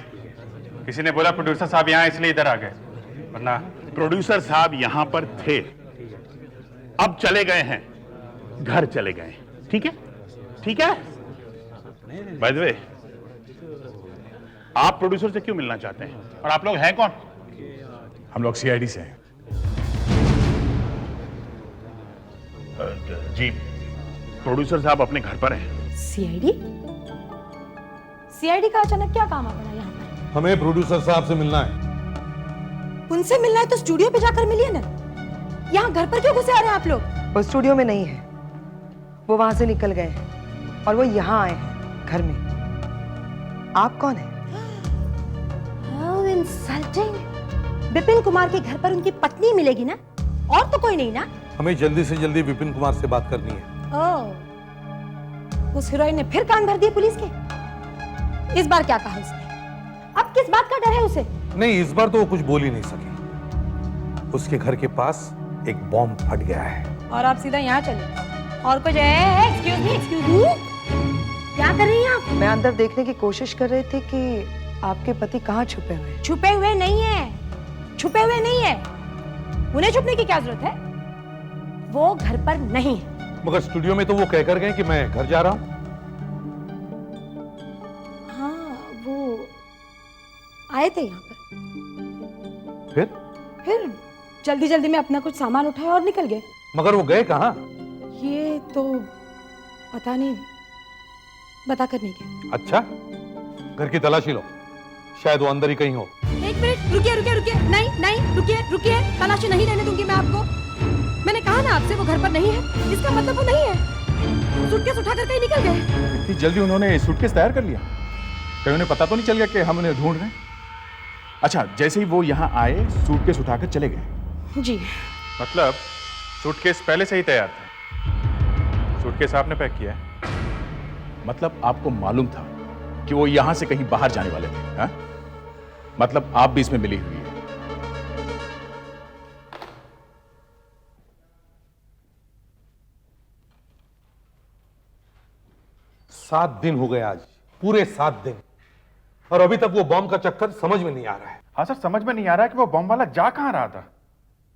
किसी ने बोला प्रोड्यूसर साहब यहाँ इसलिए इधर आ गए, वरना प्रोड्यूसर साहब यहाँ पर थे, अब चले गए हैं, घर चले गए। ठीक है, ठीक है। बाय द वे, आप प्रोड्यूसर से क्यों मिलना चाहते हैं, और आप लोग हैं कौन? हम लोग सीआईडी से हैं। जी, प्रोड्यूसर साहब अपने घर पर हैं। सीआईडी? सीआईडी का अचानक क्या काम आ पड़ा यहाँ पर? हमें प्रोड्यूसर साहब से मिलना है। उनसे मिलना है तो स्टूडियो पे जाकर मिलिए ना, यहाँ घर पर क्यों घुसे आ रहे हैं आप लोग? वो स्टूडियो में नहीं है, वो वहां से निकल गए हैं और वो यहाँ आए हैं घर में। आप कौन हैं? How insulting! विपिन कुमार के घर पर उनकी पत्नी मिलेगी ना, और तो कोई नहीं ना? हमें जल्दी से जल्दी विपिन कुमार से बात करनी है। ओह, उस हीरोइन ने फिर कान भर दिए पुलिस के। इस बार क्या कहा उसने? अब किस बात का डर है उसे? नहीं, इस बार तो वो कुछ बोल ही नहीं सकी। उसके घर के पास एक बॉम्ब फट गया है। और आप सीधा यहाँ चले? और कुछ है? Excuse me, excuse me. क्या कर रही हैं आप? मैं अंदर देखने की कोशिश कर रही थी कि आपके पति कहाँ छुपे हुए हैं। छुपे हुए नहीं है, छुपे हुए नहीं है। उन्हें छुपने की क्या जरूरत है? वो घर पर नहीं है। मगर स्टूडियो में तो वो कहकर गए कि मैं घर जा रहा हूँ। हाँ, वो आए थे यहाँ पर। फिर जल्दी जल्दी में अपना कुछ सामान उठाया और निकल गए। मगर वो गए कहाँ? ये तो पता नहीं, बता कर नहीं गए। अच्छा, घर की तलाशी लो, शायद वो अंदर ही कहीं हो। एक मिनट, रुकिए रुकिए रुकिए, नहीं नहीं, रुकिए रुकिए, तलाशी नहीं लेने दूंगी मैं आपको। मैंने कहा ना आपसे वो घर पर नहीं है, इसका मतलब वो नहीं है। सूटकेस उठाकर कहीं निकल गए। इतनी जल्दी उन्होंने सूटकेस तैयार कर लिया? कहीं उन्हें पता तो नहीं चल गया कि हम उन्हें ढूंढ रहे हैं? अच्छा, जैसे ही वो यहाँ आए सूटकेस उठाकर चले गए? जी। मतलब सूटकेस पहले से ही तैयार था? सूटकेस आपने पैक किया है? मतलब आपको मालूम था कि वो यहां से कहीं बाहर जाने वाले थे? हा? मतलब आप भी इसमें मिली हुई है? 7 दिन हो गए आज, पूरे 7 दिन, और अभी तक वो बॉम्ब का चक्कर समझ में नहीं आ रहा है। हाँ सर, समझ में नहीं आ रहा है कि वो बॉम्ब वाला जा कहां रहा था।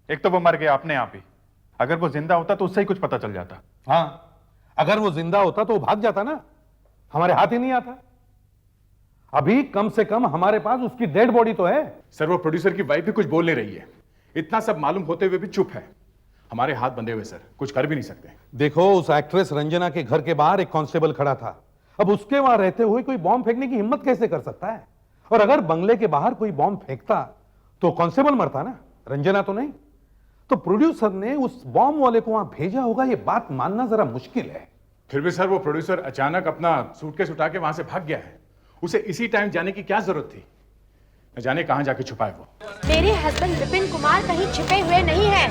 एक तो वो मर गया अपने आप ही, अगर वो जिंदा होता तो उससे ही कुछ पता चल जाता। हाँ, अगर वो जिंदा होता तो वो भाग जाता ना, हमारे हाथ ही नहीं आता। अभी कम से कम हमारे पास उसकी डेड बॉडी तो है। सर, वो प्रोड्यूसर की वाइफ भी कुछ बोल नहीं रही है। इतना सब मालूम होते हुए भी चुप है। हमारे हाथ बंधे हुए सर, कुछ कर भी नहीं सकते। देखो, उस एक्ट्रेस रंजना के घर के बाहर एक कांस्टेबल खड़ा था। अब उसके वहां रहते हुए कोई बॉम्ब फेंकने की हिम्मत कैसे कर सकता है? और अगर बंगले के बाहर कोई बॉम्ब फेंकता तो कांस्टेबल मरता ना, रंजना तो नहीं। तो प्रोड्यूसर ने उस बॉम्ब वाले को वहां भेजा होगा, यह बात मानना जरा मुश्किल है। फिर भी सर, वो प्रोड्यूसर अचानक अपना सूटकेस उठा के वहां से भाग गया है। उसे इसी टाइम जाने की क्या जरूरत थी? न जाने कहां जाके छुपा है वो। मेरे हस्बैंड विपिन कुमार कहीं छिपे हुए नहीं है।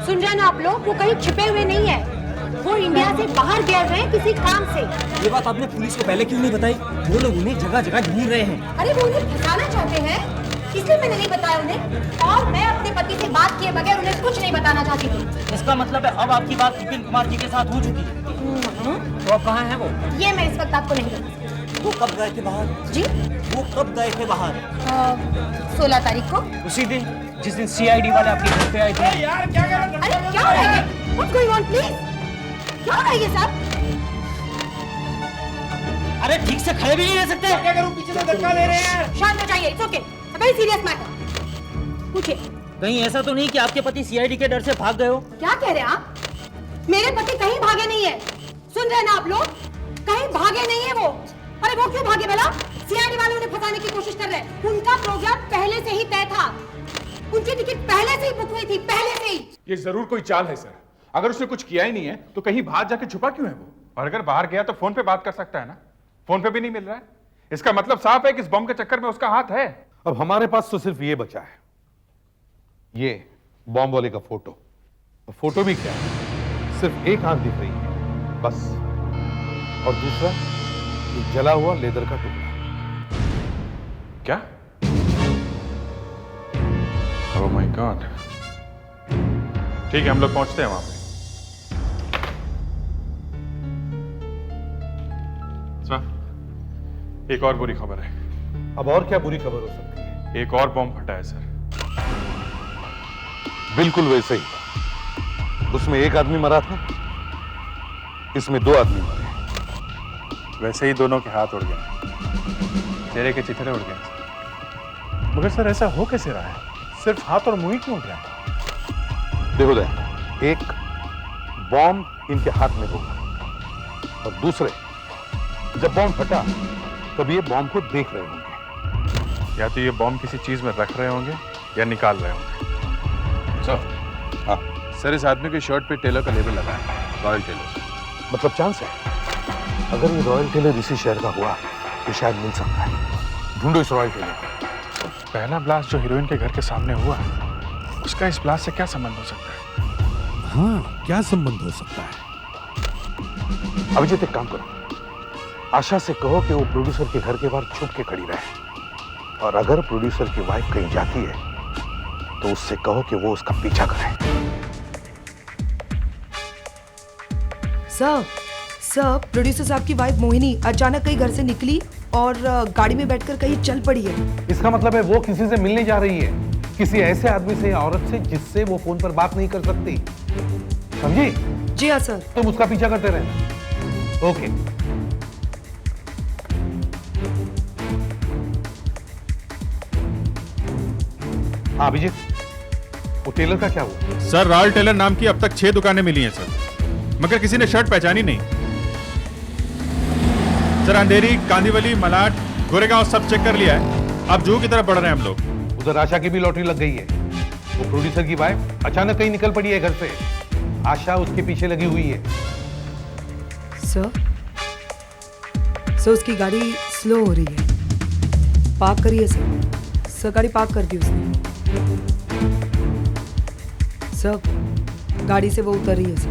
सुन रहे ना आप लोग, वो कहीं छिपे हुए नहीं है। वो इंडिया से बाहर गए हुए हैं किसी काम से। ये बात आपने पुलिस को पहले क्यों नहीं बताई? वो लोग उन्हें जगह जगह ढूंढ रहे हैं। अरे वो उन्हें फंसाना चाहते हैं, इसलिए मैंने नहीं बताया उन्हें। और मैं अपने पति से बात किए बगैर उन्हें कुछ नहीं बताना चाहती थी। इसका मतलब है अब आपकी बात विपिन कुमार जी के साथ हो चुकी है। तो अब कहाँ है वो? ये मैं इस वक्त आपको नहीं बता सकती। वो कब गए थे बाहर? जी, वो कब गए थे बाहर? 16 तारीख को, उसी दिन जिस दिन CID वाले आपके घर पे आए थे। यार क्या कर रहे? अरे क्या हो रहा है? What's going on, please? क्या हो रहा है ये सब? अरे ठीक से खड़े भी नहीं रह सकते। क्या करूं, पीछे से धक्का दे रहे हैं। शांत हो जाइए, it's okay. Very serious matter. पूछिए। कहीं ऐसा तो नहीं कि आपके पति CID के डर से भाग गए हो? क्या कह रहे हैं आप? मेरे पति कहीं भागे नहीं है। सुन रहे हैं ना आप लोग? कहीं भागे नहीं है वो। अरे वो क्यों भागे भला? CID वाले उन्हें फंसाने की कोशिश कर रहे हैं। उनका प्रोग्राम पहले से ही तय था। उनकी टिकट पहले से ही बुक हुई थी, पहले से ही। ये जरूर कोई चाल है सर। अगर उसने कुछ किया ही नहीं है तो कहीं बाहर जाके छुपा क्यों है वो? और अगर बाहर गया तो फोन पे बात कर सकता है ना। फोन पे भी नहीं मिल रहा है। इसका मतलब साफ है कि इस बॉम्ब के चक्कर में उसका हाथ है। अब हमारे पास तो सिर्फ ये बचा है, ये बॉम्ब वाले का फोटो। फोटो भी क्या है, सिर्फ एक आंख दिख रही है बस, और दूसरा एक जला हुआ लेदर का टुकड़ा। क्या? Oh my God. ठीक है, हम लोग पहुंचते हैं वहां पे। सर, एक और बुरी खबर है। अब और क्या बुरी खबर हो सकती है? एक और बॉम्ब फटा है सर। बिल्कुल वैसे ही। उसमें एक आदमी मरा था, इसमें 2 आदमी मरे। वैसे ही दोनों के हाथ उड़ गए, चेहरे के चिथड़े उड़ गए। मगर सर, ऐसा हो कैसे रहा है? सिर्फ हाथ और मुंह ही क्यों उड़ रहे हैं? देखो दया, एक बॉम्ब इनके हाथ में होगा, और दूसरे जब बॉम्ब फटा तब ये बॉम्ब को देख रहे होंगे। या तो ये बॉम्ब किसी चीज में रख रहे होंगे या निकाल रहे होंगे। सर, हाँ सर, इस आदमी की शर्ट पे टेलर का लेबल लगा है, रॉयल टेलर। मतलब चांस है, अगर ये रॉयल टेलर इसी शहर का हुआ ये शायद मिल सकता है। ढूंढो इस रॉयल टेलर को। पहला ब्लास्ट जो हीरोइन के घर के सामने हुआ है, उसका इस ब्लास्ट से क्या संबंध हो सकता है? हाँ, क्या संबंध हो सकता है? अभिजीत एक काम करो, आशा से कहो कि वो प्रोड्यूसर के घर के बाहर छुप के खड़ी रहे, और अगर प्रोड्यूसर की वाइफ कहीं जाती है तो उससे कहो कि वो उसका पीछा करे। सर, प्रोड्यूसर साहब की वाइफ मोहिनी अचानक कहीं घर से निकली और गाड़ी में बैठकर कहीं चल पड़ी है। इसका मतलब है वो किसी से मिलने जा रही है, किसी ऐसे आदमी से या औरत से जिससे वो फोन पर बात नहीं कर सकती। समझी? जी हाँ सर। तुम उसका पीछा करते रहना। ओके। हाँ अभिजीत, वो टेलर का क्या हुआ? सर, रॉयल टेलर नाम की अब तक 6 दुकानें मिली हैं सर, मगर किसी ने शर्ट पहचानी नहीं। सर, अंधेरी, कांदीवली, मलाड, गोरेगांव सब चेक कर लिया है। अब जूहू की तरफ बढ़ रहे हैं हम लोग। उधर आशा की भी लॉटरी लग गई है। वो प्रोड्यूसर की वाइफ अचानक कहीं निकल पड़ी है घर से। आशा उसके पीछे लगी हुई है। सर, उसकी गाड़ी स्लो हो रही है। पार्क करिए सर, गाड़ी पार्क कर दी उसने। सर, गाड़ी से वो उतर रही है सर।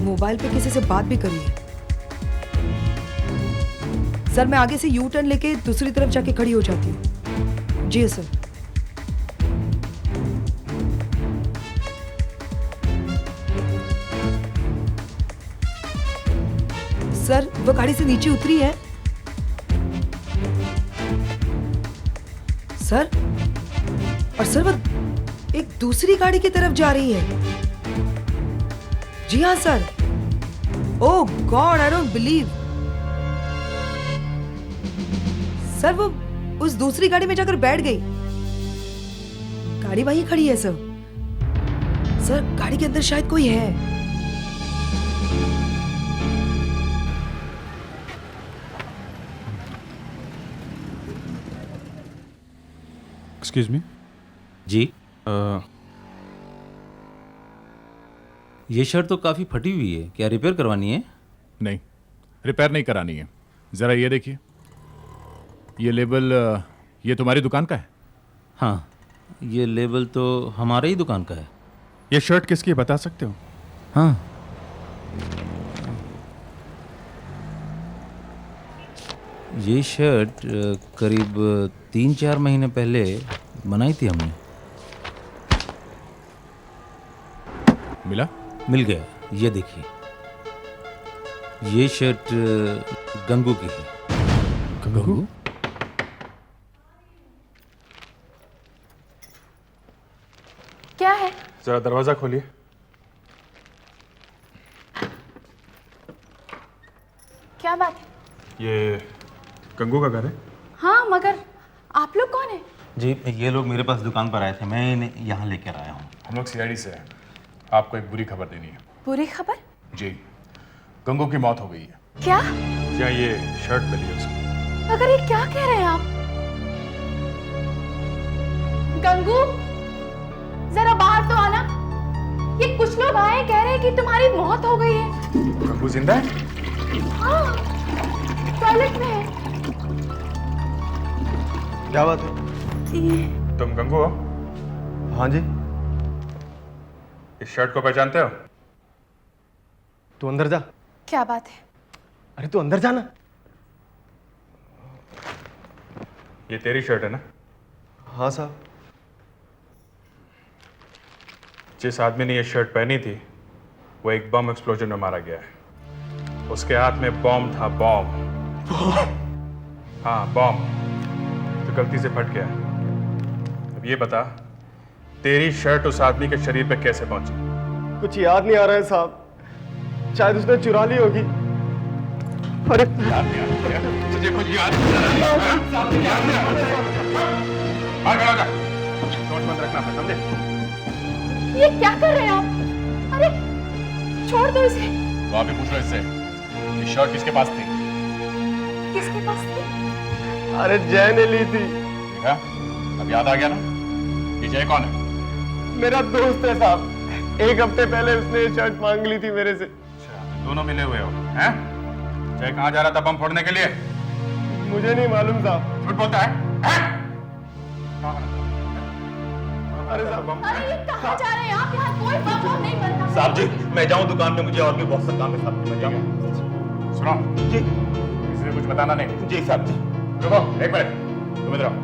मोबाइल पे किसी से बात भी करी है। सर, मैं आगे से यू टर्न लेके दूसरी तरफ जाके खड़ी हो जाती हूँ। जी सर। सर, वो गाड़ी से नीचे उतरी है। सर, और सर वो एक दूसरी गाड़ी की तरफ जा रही है। जी हाँ sir. Oh God, I don't believe. Sir, वो उस दूसरी गाड़ी में जाकर बैठ गई। गाड़ी वहीं खड़ी है सर। सर, गाड़ी के अंदर शायद कोई है। एक्सक्यूज मी जी। ये शर्ट तो काफी फटी हुई है, क्या रिपेयर करवानी है? नहीं, रिपेयर नहीं करानी है। जरा ये देखिए, ये लेबल ये तुम्हारी दुकान का है? हाँ, ये लेबल तो हमारे ही दुकान का है। ये शर्ट किसकी बता सकते हो? हाँ, ये शर्ट करीब 3-4 महीने पहले बनाई थी हमने। मिला? मिल गया। ये देखिए, ये शर्ट गंगू की है। गंगू? क्या है? जरा दरवाजा खोलिए। क्या बात है? ये गंगू का घर है? हाँ, मगर आप लोग कौन हैं? जी, ये लोग मेरे पास दुकान पर आए थे, मैं इन्हें यहाँ लेकर आया हूँ। हम लोग सीआईडी से हैं। आपको एक बुरी खबर देनी है। बुरी खबर? जी, गंगू की मौत हो गई है। क्या? क्या ये शर्ट मिली है उसको? मगर ये क्या कह रहे हैं आप? गंगू, जरा बाहर तो आना। ये कुछ लोग आए कह रहे हैं कि तुम्हारी मौत हो गई है। गंगू जिंदा है? हाँ, टॉयलेट में है। क्या बात है? तुम गंगू हो? हाँ जी। इस शर्ट को पहचानते हो? तू अंदर जा। क्या बात है? अरे तू अंदर जाना। ये तेरी शर्ट है ना? हाँ साहब। जिस आदमी ने ये शर्ट पहनी थी वो एक बम एक्सप्लोजन में मारा गया है। उसके हाथ में बॉम्ब था, बॉम्ब। हाँ, बॉम्ब तो गलती से फट गया। अब ये बता, तेरी शर्ट उस आदमी के शरीर पे कैसे पहुंची? कुछ याद नहीं आ रहा है साहब, शायद उसने चुरा ली होगी। अरे याद नहीं आ रहा? तुझे कुछ याद नहीं आ रहा? सोच मत रखना, समझे? ये क्या कर रहे हैं आप? अरे छोड़ दो इसे। वो आप ही पूछ लो इससे, ये शर्ट किसके पास थी? किसके पास थी? अरे जय ने ली थी। देखा, अब याद आ गया ना? ये जय कौन है? मेरा दोस्त है साहब। 1 हफ्ते पहले उसने ये शर्ट मांग ली थी मेरे से। अच्छा, दोनों मिले हुए हो, हैं? जय कहाँ जा रहा था बम फोड़ने के लिए? मुझे नहीं मालूम साहब। झूठ बोलता है? अरे साहब अरे ये कहाँ जा रहे हैं आप? यहाँ कोई बम नहीं बनता। साहब जी मैं जाऊं दुकान में, मुझे और भी बहुत सा काम है साहब। मैं जाऊं। सुनो जी, किसी ने कुछ बताना नहीं। जी साहब जी। रुको एक मिनट, तुम इधर आओ।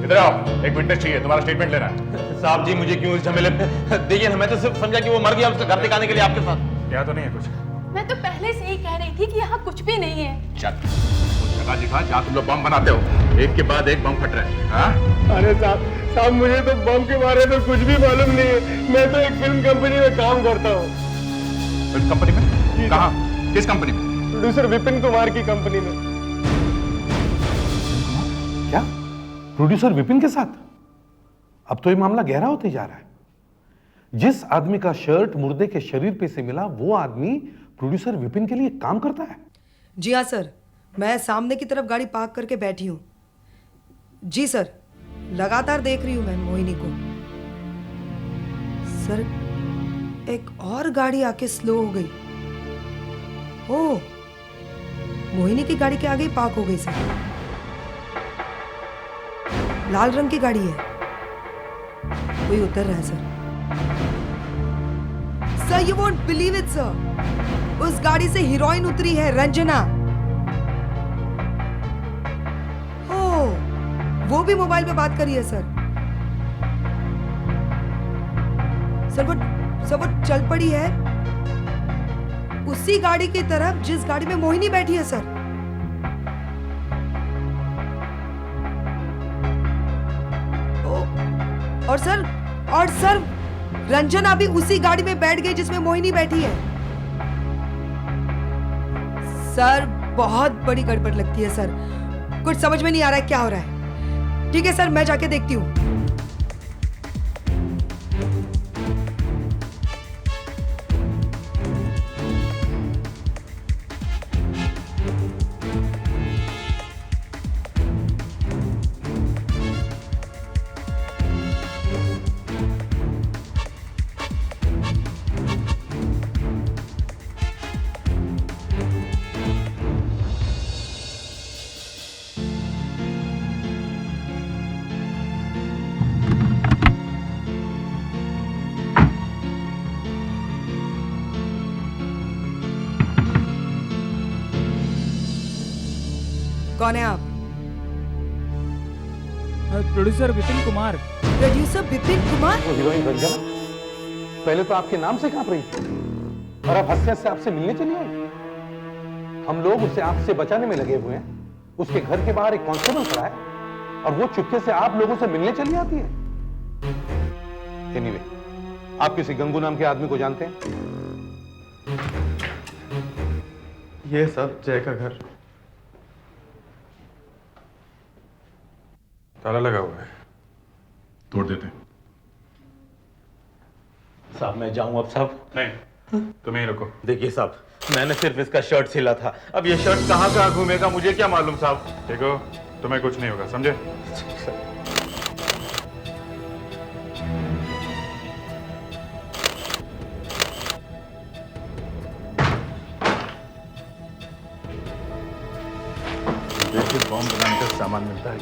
इधर आओ, एक विटनेस चाहिए, तुम्हारा स्टेटमेंट लेना है। साहब जी मुझे क्यों इस झमेले में? देखिए ना, मैं तो सिर्फ समझा कि वो मर गया, उसका घर दिखाने के लिए आपके साथ। क्या तो नहीं है कुछ? मैं तो पहले से ही कह रही थी कि यहाँ कुछ भी नहीं है। चल वो जगह दिखा जहाँ तुम लोग बम बनाते हो। एक के बाद एक बम फट रहे हैं। हाँ? अरे साहब मुझे तो बम के बारे में कुछ भी मालूम नहीं है। मैं तो एक फिल्म कंपनी में काम करता हूँ। फिल्म कंपनी में? कहाँ? किस कंपनी में? प्रोड्यूसर विपिन कुमार की कंपनी में। क्या प्रोड्यूसर विपिन के साथ? अब तो ये मामला गहरा होते जा रहा है। जिस आदमी का शर्ट मुर्दे के शरीर पे से मिला वो आदमी प्रोड्यूसर विपिन के लिए काम करता है। जी हाँ सर, मैं सामने की तरफ गाड़ी पार्क करके बैठी हूँ। जी सर, लगातार देख रही हूँ मैं मोहिनी को। सर एक और गाड़ी आके स्लो हो गई। ओह, मोहिनी की गाड़ी के आगे ही पार्क हो गई सर। लाल रंग की गाड़ी है, कोई उतर रहा है sir. Sir you won't believe it sir, उस गाड़ी से हीरोइन उतरी है, रंजना। वो भी मोबाइल पे बात करी है सर। सर वो चल पड़ी है उसी गाड़ी की तरफ जिस गाड़ी में मोहिनी बैठी है सर। और सर रंजना भी उसी गाड़ी में बैठ गई जिसमें मोहिनी बैठी है। सर बहुत बड़ी गड़बड़ लगती है सर, कुछ समझ में नहीं आ रहा है क्या हो रहा है। ठीक है सर, मैं जाके देखती हूँ। कौन है आप? प्रोड्यूसर विपिन कुमार। प्रोड्यूसर विपिन कुमार? वो हीरोइन रंजना पहले तो आपके नाम से कांप रही थी और अब हंसते हंसते आपसे मिलने चली आई। हम लोग उसे आपसे बचाने में लगे हुए हैं। उसके घर के बाहर एक कांस्टेबल खड़ा है और वो चुपके से आप लोगों से मिलने चली आती है। एनीवे, आप किसी गंगू नाम के आदमी को जानते हैं? ये सब जय का घर। ताला लगा हुआ है, तोड़ देते हैं। साहब मैं जाऊं अब साहब? नहीं, तुम यहीं रुको। देखिए साहब, मैंने सिर्फ इसका शर्ट सिला था, अब ये शर्ट कहाँ कहाँ घूमेगा मुझे क्या मालूम साहब। देखो तुम्हें कुछ नहीं होगा, समझे? देखिए बॉम्ब बनाने का सामान मिलता है।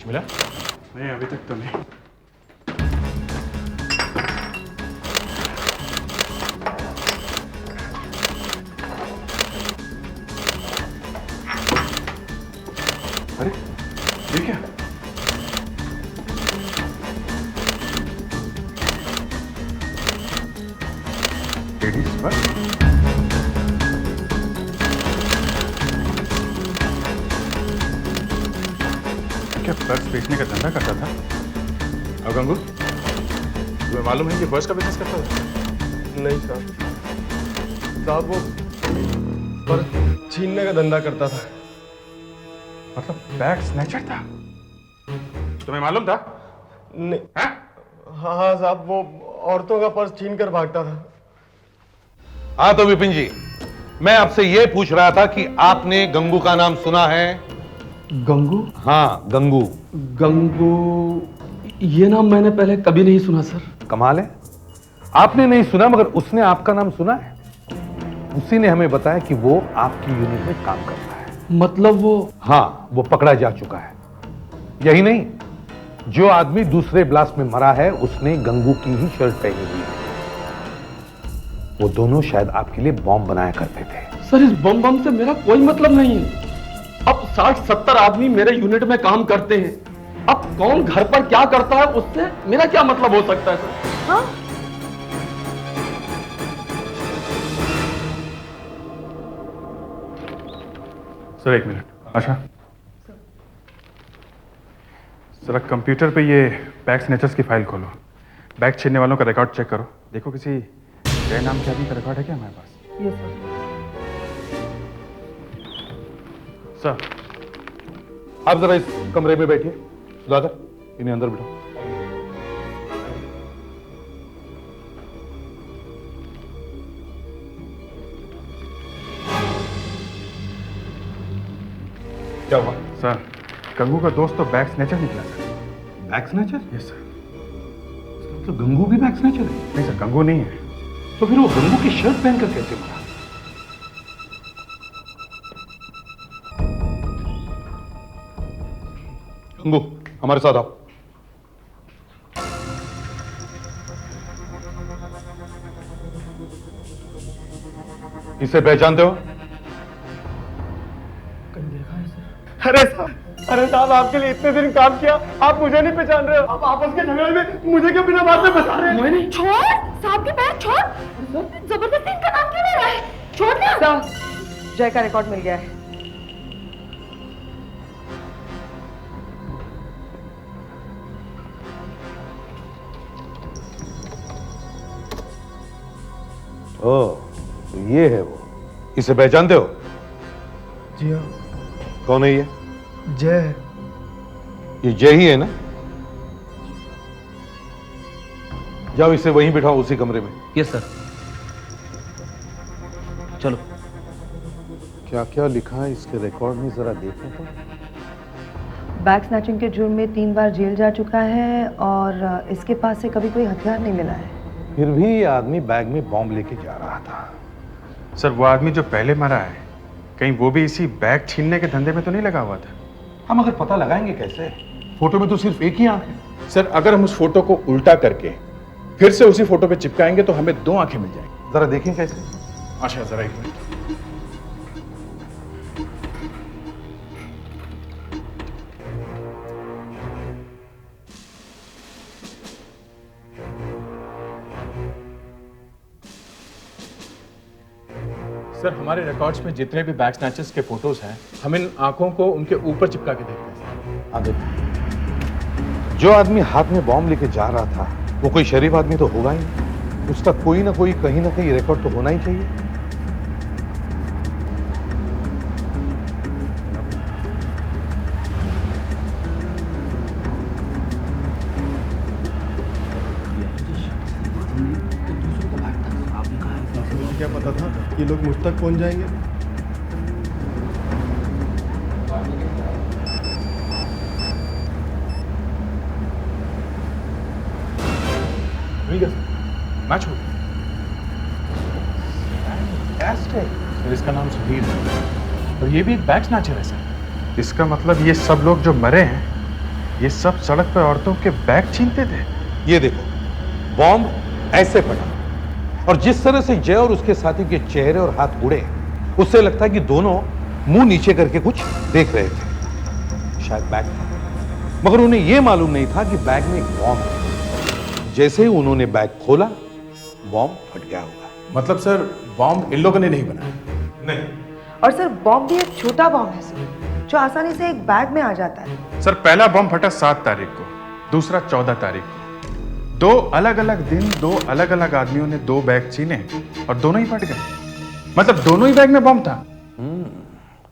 मिला? नहीं अभी तक तो नहीं। अरे ये क्या? Ladies purse? क्या पर्स बेचने का धंधा करता था? अब गंगू, तुम्हें मालूम है कि पर्स का बिजनेस करता था? नहीं साहब वो पर्स छीनने का धंधा करता था। मतलब बैग स्नैचर था? तुम्हें मालूम था? नहीं। हाँ साहब, वो औरतों का पर्स छीन कर भागता था। हाँ तो विपिन जी, मैं आपसे यह पूछ रहा था कि आपने गंगू का नाम सुना है? गंगू? हाँ, गंगू। गंगू, ये नाम मैंने पहले कभी नहीं सुना सर। कमाल है, आपने नहीं सुना मगर उसने आपका नाम सुना है। उसी ने हमें बताया कि वो आपकी यूनिट में काम करता है। मतलब वो? हाँ, वो पकड़ा जा चुका है। यही नहीं, जो आदमी दूसरे ब्लास्ट में मरा है उसने गंगू की ही शर्ट पहनी हुई है। वो दोनों शायद आपके लिए बॉम्ब बनाया करते थे। सर इस बम से मेरा कोई मतलब नहीं है। अब 60-70 आदमी मेरे यूनिट में काम करते हैं। अब कौन घर पर क्या करता है उससे मेरा क्या मतलब हो सकता है सर? हाँ? सर एक मिनट। अच्छा जरा कंप्यूटर पे ये बैग स्नैचर्स की फाइल खोलो। बैग छीनने वालों का रिकॉर्ड चेक करो। देखो किसी जय नाम के आदमी का रिकॉर्ड है क्या हमारे पास? Yes sir. सर आप जरा इस कमरे में बैठिए। सुधाकर, इन्हें अंदर बिठाओ। क्या हुआ? सर गंगू का दोस्त तो बैग स्नैचर निकला sir. Bag snatcher? Yes sir. तो गंगू भी बैग स्नैचर है? नहीं सर, गंगू नहीं है। तो फिर वो गंगू की शर्ट पहनकर कैसे मरा? गंगू हमारे साथ आओ। इसे पहचानते हो? अरे साहब, आपके लिए इतने दिन काम किया, आप मुझे नहीं पहचान रहे हो? आप आपस के झगड़े में मुझे क्यों बिना बात में फंसा रहे हैं? नहीं छोड़, साहब की पैर छोड़। जबरदस्ती इनका नाम क्यों ले रहा है? छोड़ ना। जय का रिकॉर्ड मिल गया है। ओह, तो ये है वो। इसे पहचानते हो? जी हाँ। कौन है ये? जय है। ये जय ही है ना? जाओ इसे वहीं बिठाओ, उसी कमरे में। Yes sir. चलो। क्या क्या लिखा है इसके रिकॉर्ड में, जरा देखें तो। बैग स्नैचिंग के जुर्म में 3 बार जेल जा चुका है और इसके पास से कभी कोई हथियार नहीं मिला है। फिर भी ये आदमी बैग में बॉम्ब लेके जा रहा था। सर वो आदमी जो पहले मरा है, कहीं वो भी इसी बैग छीनने के धंधे में तो नहीं लगा हुआ था? हम अगर पता लगाएंगे कैसे? फोटो में तो सिर्फ एक ही आंख है। सर अगर हम उस फोटो को उल्टा करके फिर से उसी फोटो पे चिपकाएंगे तो हमें 2 आंखें मिल जाएंगी। जरा देखें कैसे। अच्छा जरा एक मिनट। सर हमारे रिकॉर्ड्स में जितने भी बैग स्नैचर्स के फोटोज हैं, हम इन आंखों को उनके ऊपर चिपका के देखते हैं। हाँ देखो, जो आदमी हाथ में बॉम्ब लेके जा रहा था वो कोई शरीफ आदमी तो होगा ही नहीं। उसका कोई ना कोई कहीं ना कहीं रिकॉर्ड तो होना ही चाहिए। क्या पता था ये लोग मुझ तक पहुंच जाएंगे? मिल गया सर, मैच हो गया। सर इसका नाम सुधीर है और ये भी एक बैग स्नैचर है सर। इसका मतलब ये सब लोग जो मरे हैं, ये सब सड़क पर औरतों के बैग छीनते थे। ये देखो, बॉम्ब ऐसे फटा और जिस तरह से जय और उसके साथी के चेहरे और हाथ उड़े, उससे लगता है कि दोनों मुंह नीचे करके कुछ देख रहे थे। शायद बैग था, मगर उन्हें यह मालूम नहीं था कि बैग में एक बॉम्ब है। जैसे ही उन्होंने बैग खोला, बॉम्ब फट गया होगा। मतलब सर बॉम्ब इन लोगों ने नहीं बनाया? नहीं। और सर बॉम्ब भी एक छोटा बॉम्ब है सर, जो आसानी से एक बैग में आ जाता है। सर पहला बॉम्ब फटा 7 तारीख को, दूसरा 14 तारीख को। 2 अलग अलग दिन 2 अलग अलग आदमियों ने 2 बैग छीने और दोनों ही फट गए। मतलब दोनों ही बैग में बॉम्ब था।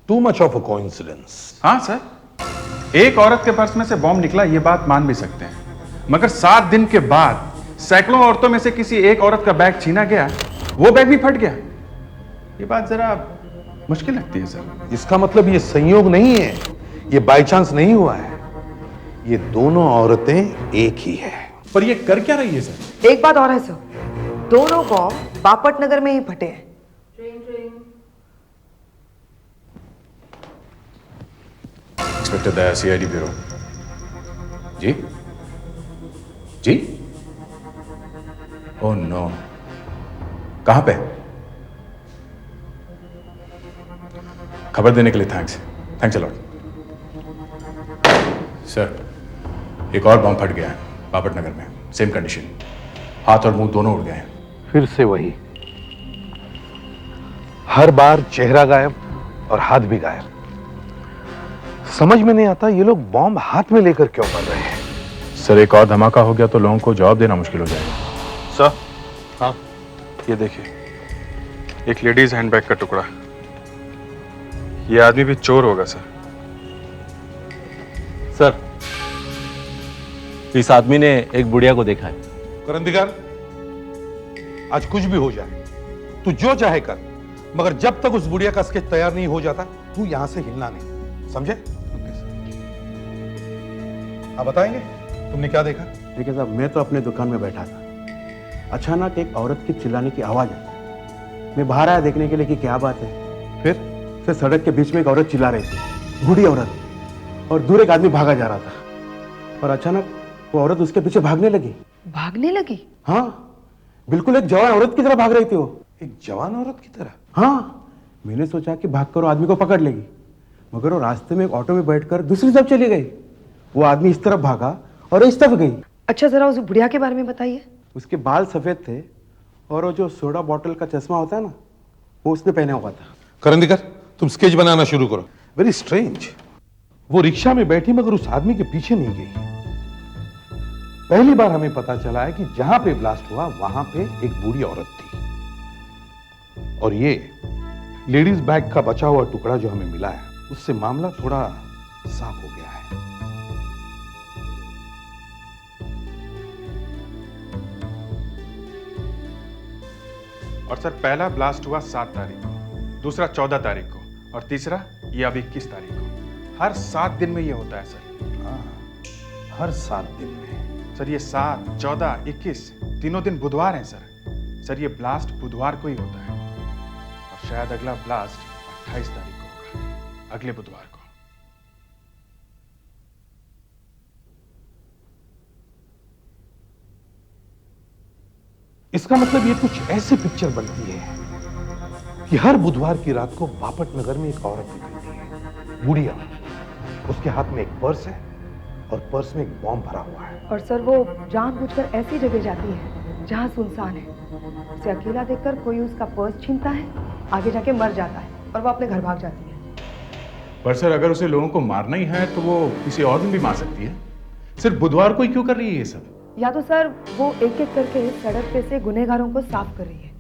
Too much of a coincidence. हाँ सर, एक औरत के पर्स में से बॉम्ब निकला, ये बात मान भी सकते हैं, मगर 7 दिन के बाद सैकड़ों औरतों में से किसी एक औरत का बैग छीना गया, वो बैग भी फट गया। ये बात जरा मुश्किल लगती है सर। इसका मतलब ये संयोग नहीं है, ये बाय चांस नहीं हुआ है, ये दोनों औरतें एक ही है। पर ये कर क्या रही है सर? एक बात और है सर, दोनों बॉम्ब बापट नगर में ही फटे हैं। इंस्पेक्टर दया, सीआईडी ब्यूरो। जी जी। ओह नो, कहां पे? खबर देने के लिए थैंक्स अ लॉट। सर, एक और बम फट गया है बापट नगर में, सेम कंडीशन, हाथ और मुंह दोनों उड़ गए हैं। फिर से वही, हर बार चेहरा गायब और हाथ भी गायब। समझ में नहीं आता ये लोग बॉम्ब हाथ में लेकर क्यों मर रहे हैं। सर, एक और धमाका हो गया तो लोगों को जवाब देना मुश्किल हो जाएगा। सर, हाँ, ये देखिए, एक लेडीज हैंडबैग का टुकड़ा। ये आदमी भी चोर होगा सर। सर, इस आदमी ने एक बुढ़िया को देखा है। करंदीगर, आज कुछ भी हो जाए, तू जो चाहे कर, मगर जब तक उस बुढ़िया का स्केच तैयार नहीं हो जाता, तू यहां से हिलना नहीं, समझे? आप बताएंगे तुमने क्या देखा? देखिए साहब, मैं तो अपने दुकान में बैठा था, अचानक एक औरत की चिल्लाने की आवाज आई। मैं बाहर आया देखने के लिए कि क्या बात है। फिर सड़क के बीच में एक औरत चिल्ला रही थी, बूढ़ी औरत, और दूर एक आदमी भागा जा रहा था, और अचानक वो औरत उसके पीछे भागने लगी। भागने लगी? हाँ, बिल्कुल एक जवान औरत की तरह भाग रही थी वो। एक जवान औरत की तरह? हाँ, मैंने सोचा कि भागकर वो आदमी को पकड़ लेगी, मगर वो रास्ते में एक ऑटो में बैठकर दूसरी तरफ चली गई। वो आदमी इस तरफ भागा और इस तरफ गई। अच्छा, जरा उस बुढ़िया के बारे में बताइए। उसके बाल सफेद थे और वो जो सोडा बॉटल का चश्मा होता है ना, वो उसने पहना हुआ था। करंदीकर, तुम स्केच बनाना शुरू करो। वेरी स्ट्रेंज, वो रिक्शा में बैठी मगर उस आदमी के पीछे नहीं गई। पहली बार हमें पता चला है कि जहां पे ब्लास्ट हुआ वहां पे एक बूढ़ी औरत थी, और ये लेडीज बैग का बचा हुआ टुकड़ा जो हमें मिला है, उससे मामला थोड़ा साफ हो गया है। और सर, पहला ब्लास्ट हुआ 7 तारीख को, दूसरा 14 तारीख को, और तीसरा ये अब 21 तारीख को। हर 7 दिन में ये होता है सर। हाँ, हर 7 दिन में। सर, ये 7, 14, 21 तीनों दिन बुधवार हैं सर। सर, ये ब्लास्ट बुधवार को ही होता है, और शायद अगला ब्लास्ट 28 तारीख को होगा, अगले बुधवार को। इसका मतलब ये कुछ ऐसी पिक्चर बनती है कि हर बुधवार की रात को बापट नगर में एक औरत निकलती है, बुढ़िया। उसके हाथ में एक पर्स है और पर्स में एक बॉम्ब भरा हुआ है। और सर, वो जानबूझकर ऐसी जगह जाती है जहाँ सुनसान है। उसे अकेला देखकर कोई उसका पर्स छीनता है, आगे जाके मर जाता है, और वो अपने घर भाग जाती है। पर सर, अगर उसे लोगों को मारना ही है तो वो किसी और दिन भी मार सकती है। सिर्फ बुधवार को ही क्यों कर रही है ये सब? या तो सर वो एक एक करके सड़क पे से गुनहगारों को साफ कर रही है।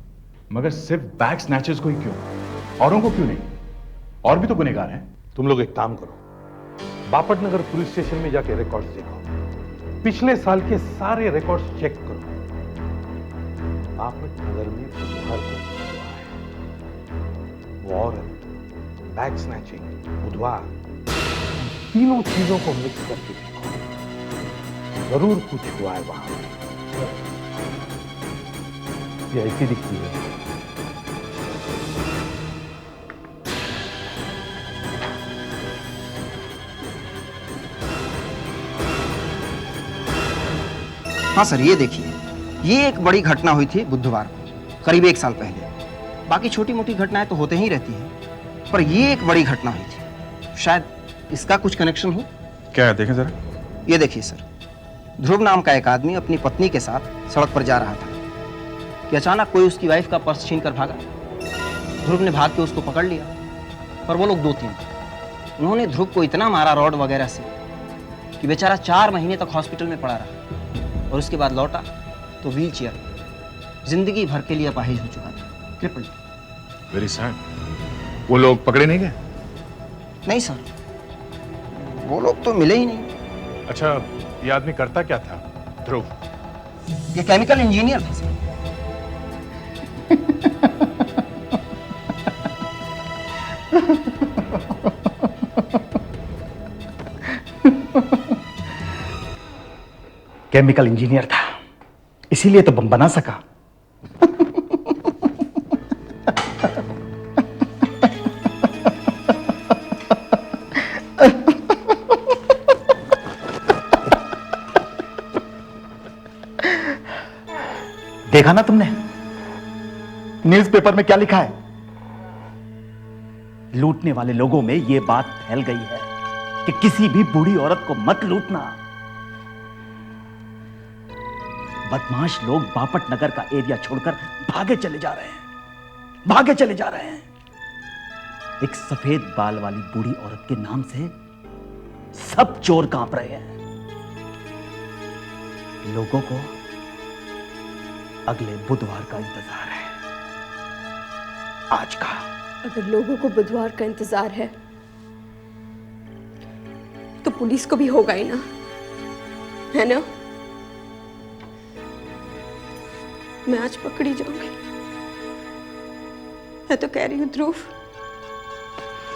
मगर सिर्फ बैग स्नैचर्स को ही क्यों, औरों को क्यों नहीं? और भी तो गुनहगार हैं। तुम लोग एक काम करो, बापट नगर पुलिस स्टेशन में जाके रिकॉर्ड्स देखो, पिछले साल के सारे रिकॉर्ड्स चेक करो। बापट नगर में बुधवार को हुआ है, वो औरत, बैग स्नैचिंग, बुधवार, तीनों चीजों को मिक्स करके देखो, जरूर कुछ हुआ है वहां। ये ऐसी दिखती है। हाँ सर, ये देखिए, ये एक बड़ी घटना हुई थी बुधवार को, करीब 1 साल पहले। बाकी छोटी मोटी घटनाएं तो होते ही रहती हैं, पर ये एक बड़ी घटना हुई थी। शायद इसका कुछ कनेक्शन हो। क्या है, देखें जरा। ये देखिए सर, ध्रुव नाम का एक आदमी अपनी पत्नी के साथ सड़क पर जा रहा था कि अचानक कोई उसकी वाइफ का पर्स छीन कर भागा। ध्रुव ने भाग के उसको पकड़ लिया, पर वो लोग 2-3 थे। उन्होंने ध्रुव को इतना मारा रॉड वगैरह से कि बेचारा 4 महीने तक हॉस्पिटल में पड़ा रहा, और उसके बाद लौटा तो व्हील चेयर, जिंदगी भर के लिए अपाहिज हो चुका था, क्रिपल्ड। Very sad. वो लोग पकड़े नहीं गए? नहीं सर, वो लोग तो मिले ही नहीं। अच्छा, ये आदमी करता क्या था? ध्रुव? ये केमिकल इंजीनियर थे सर। केमिकल इंजीनियर था, इसीलिए तो बम बना सका। देखा ना तुमने न्यूज़पेपर में क्या लिखा है? लूटने वाले लोगों में यह बात फैल गई है कि किसी भी बूढ़ी औरत को मत लूटना। बदमाश लोग बापट नगर का एरिया छोड़कर भागे चले जा रहे हैं। एक सफेद बाल वाली बूढ़ी औरत के नाम से सब चोर कांप रहे हैं। लोगों को अगले बुधवार का इंतजार है, आज का। अगर लोगों को बुधवार का इंतजार है तो पुलिस को भी होगा ही ना, है ना? मैं आज पकड़ी जाऊंगी। मैं तो कह रही हूँ ध्रुव,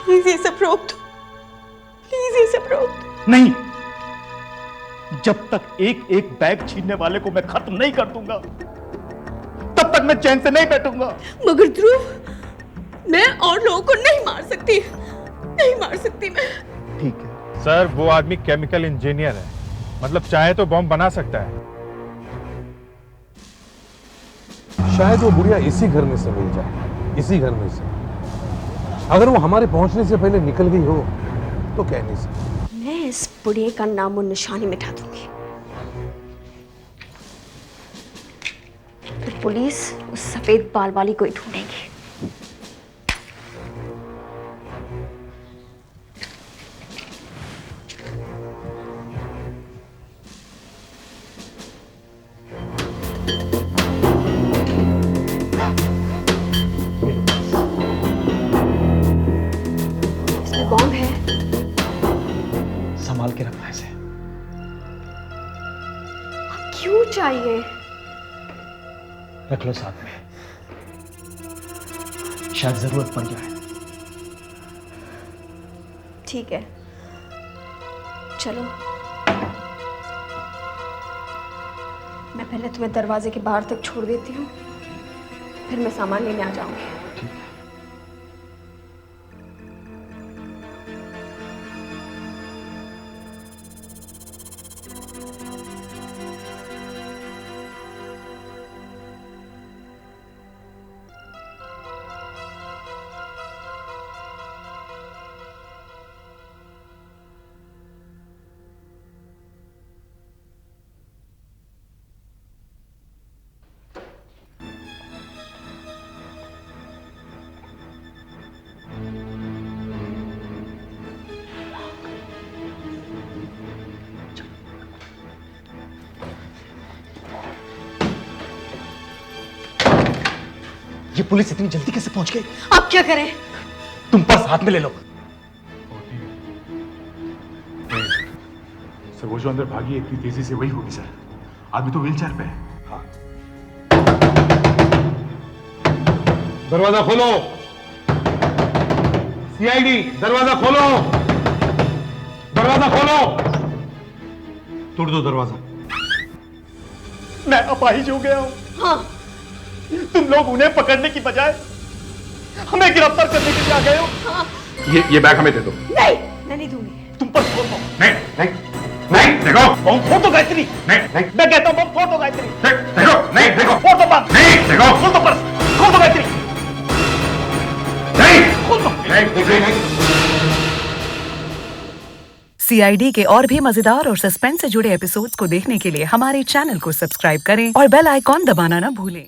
प्लीज ये सब रोक दो, प्लीज ये सब रोक दो। नहीं, जब तक एक एक बैग छीनने वाले को मैं खत्म नहीं कर दूंगा तब तक मैं चैन से नहीं बैठूंगा। मगर ध्रुव, मैं और लोगों को नहीं मार सकती मैं। ठीक है सर, वो आदमी केमिकल इंजीनियर है, मतलब चाहे तो बम बना सकता है। शायद वो बुढ़िया इसी घर में से मिल जाए, इसी घर में से। अगर वो हमारे पहुंचने से पहले निकल गई हो तो कह नहीं सकते। मैं इस बुढ़िया का नाम और निशानी मिटा दूंगी। तो पुलिस उस सफेद बाल वाली को ही ढूंढेगी। इसमें बॉम्ब है, संभाल के रखना इसे। क्यों चाहिए? रख लो साथ में, शायद जरूरत पड़ जाए। ठीक है, चलो। मैं पहले तुम्हें दरवाजे के बाहर तक छोड़ देती हूँ, फिर मैं सामान लेने आ जाऊंगी। ये पुलिस इतनी जल्दी कैसे पहुंच गई? अब क्या करें? तुम पर्स हाथ में ले लो। सर, वो जो अंदर भागी इतनी तेजी से वही होगी सर। आदमी तो व्हीलचेयर पे है। हाँ। दरवाजा खोलो, सीआईडी, दरवाजा खोलो, दरवाजा खोलो। तोड़ दो दरवाजा। मैं अपाहिज हो गया हूं। हाँ। तुम लोग उन्हें पकड़ने की बजाय हमें गिरफ्तार करने के लिए आ गए हो। हाँ। ये बैग हमें दे दो। नहीं, मैं नहीं दूंगी। तुम पर्स खोल दो। नहीं, देखो। फोड़ दो गायत्री। नहीं, मैं कहता हूँ फोड़ दो गायत्री। देखो, नहीं, देखो। फोड़ दो बंद। नहीं, देखो। खोल दो पर्स, खोल दो गायत्री। नहीं, खोल दो। नहीं। सीआईडी के और भी मजेदार और सस्पेंस से जुड़े एपिसोड्स को देखने के लिए हमारे चैनल को सब्सक्राइब करें और बेल आइकॉन दबाना ना भूलें।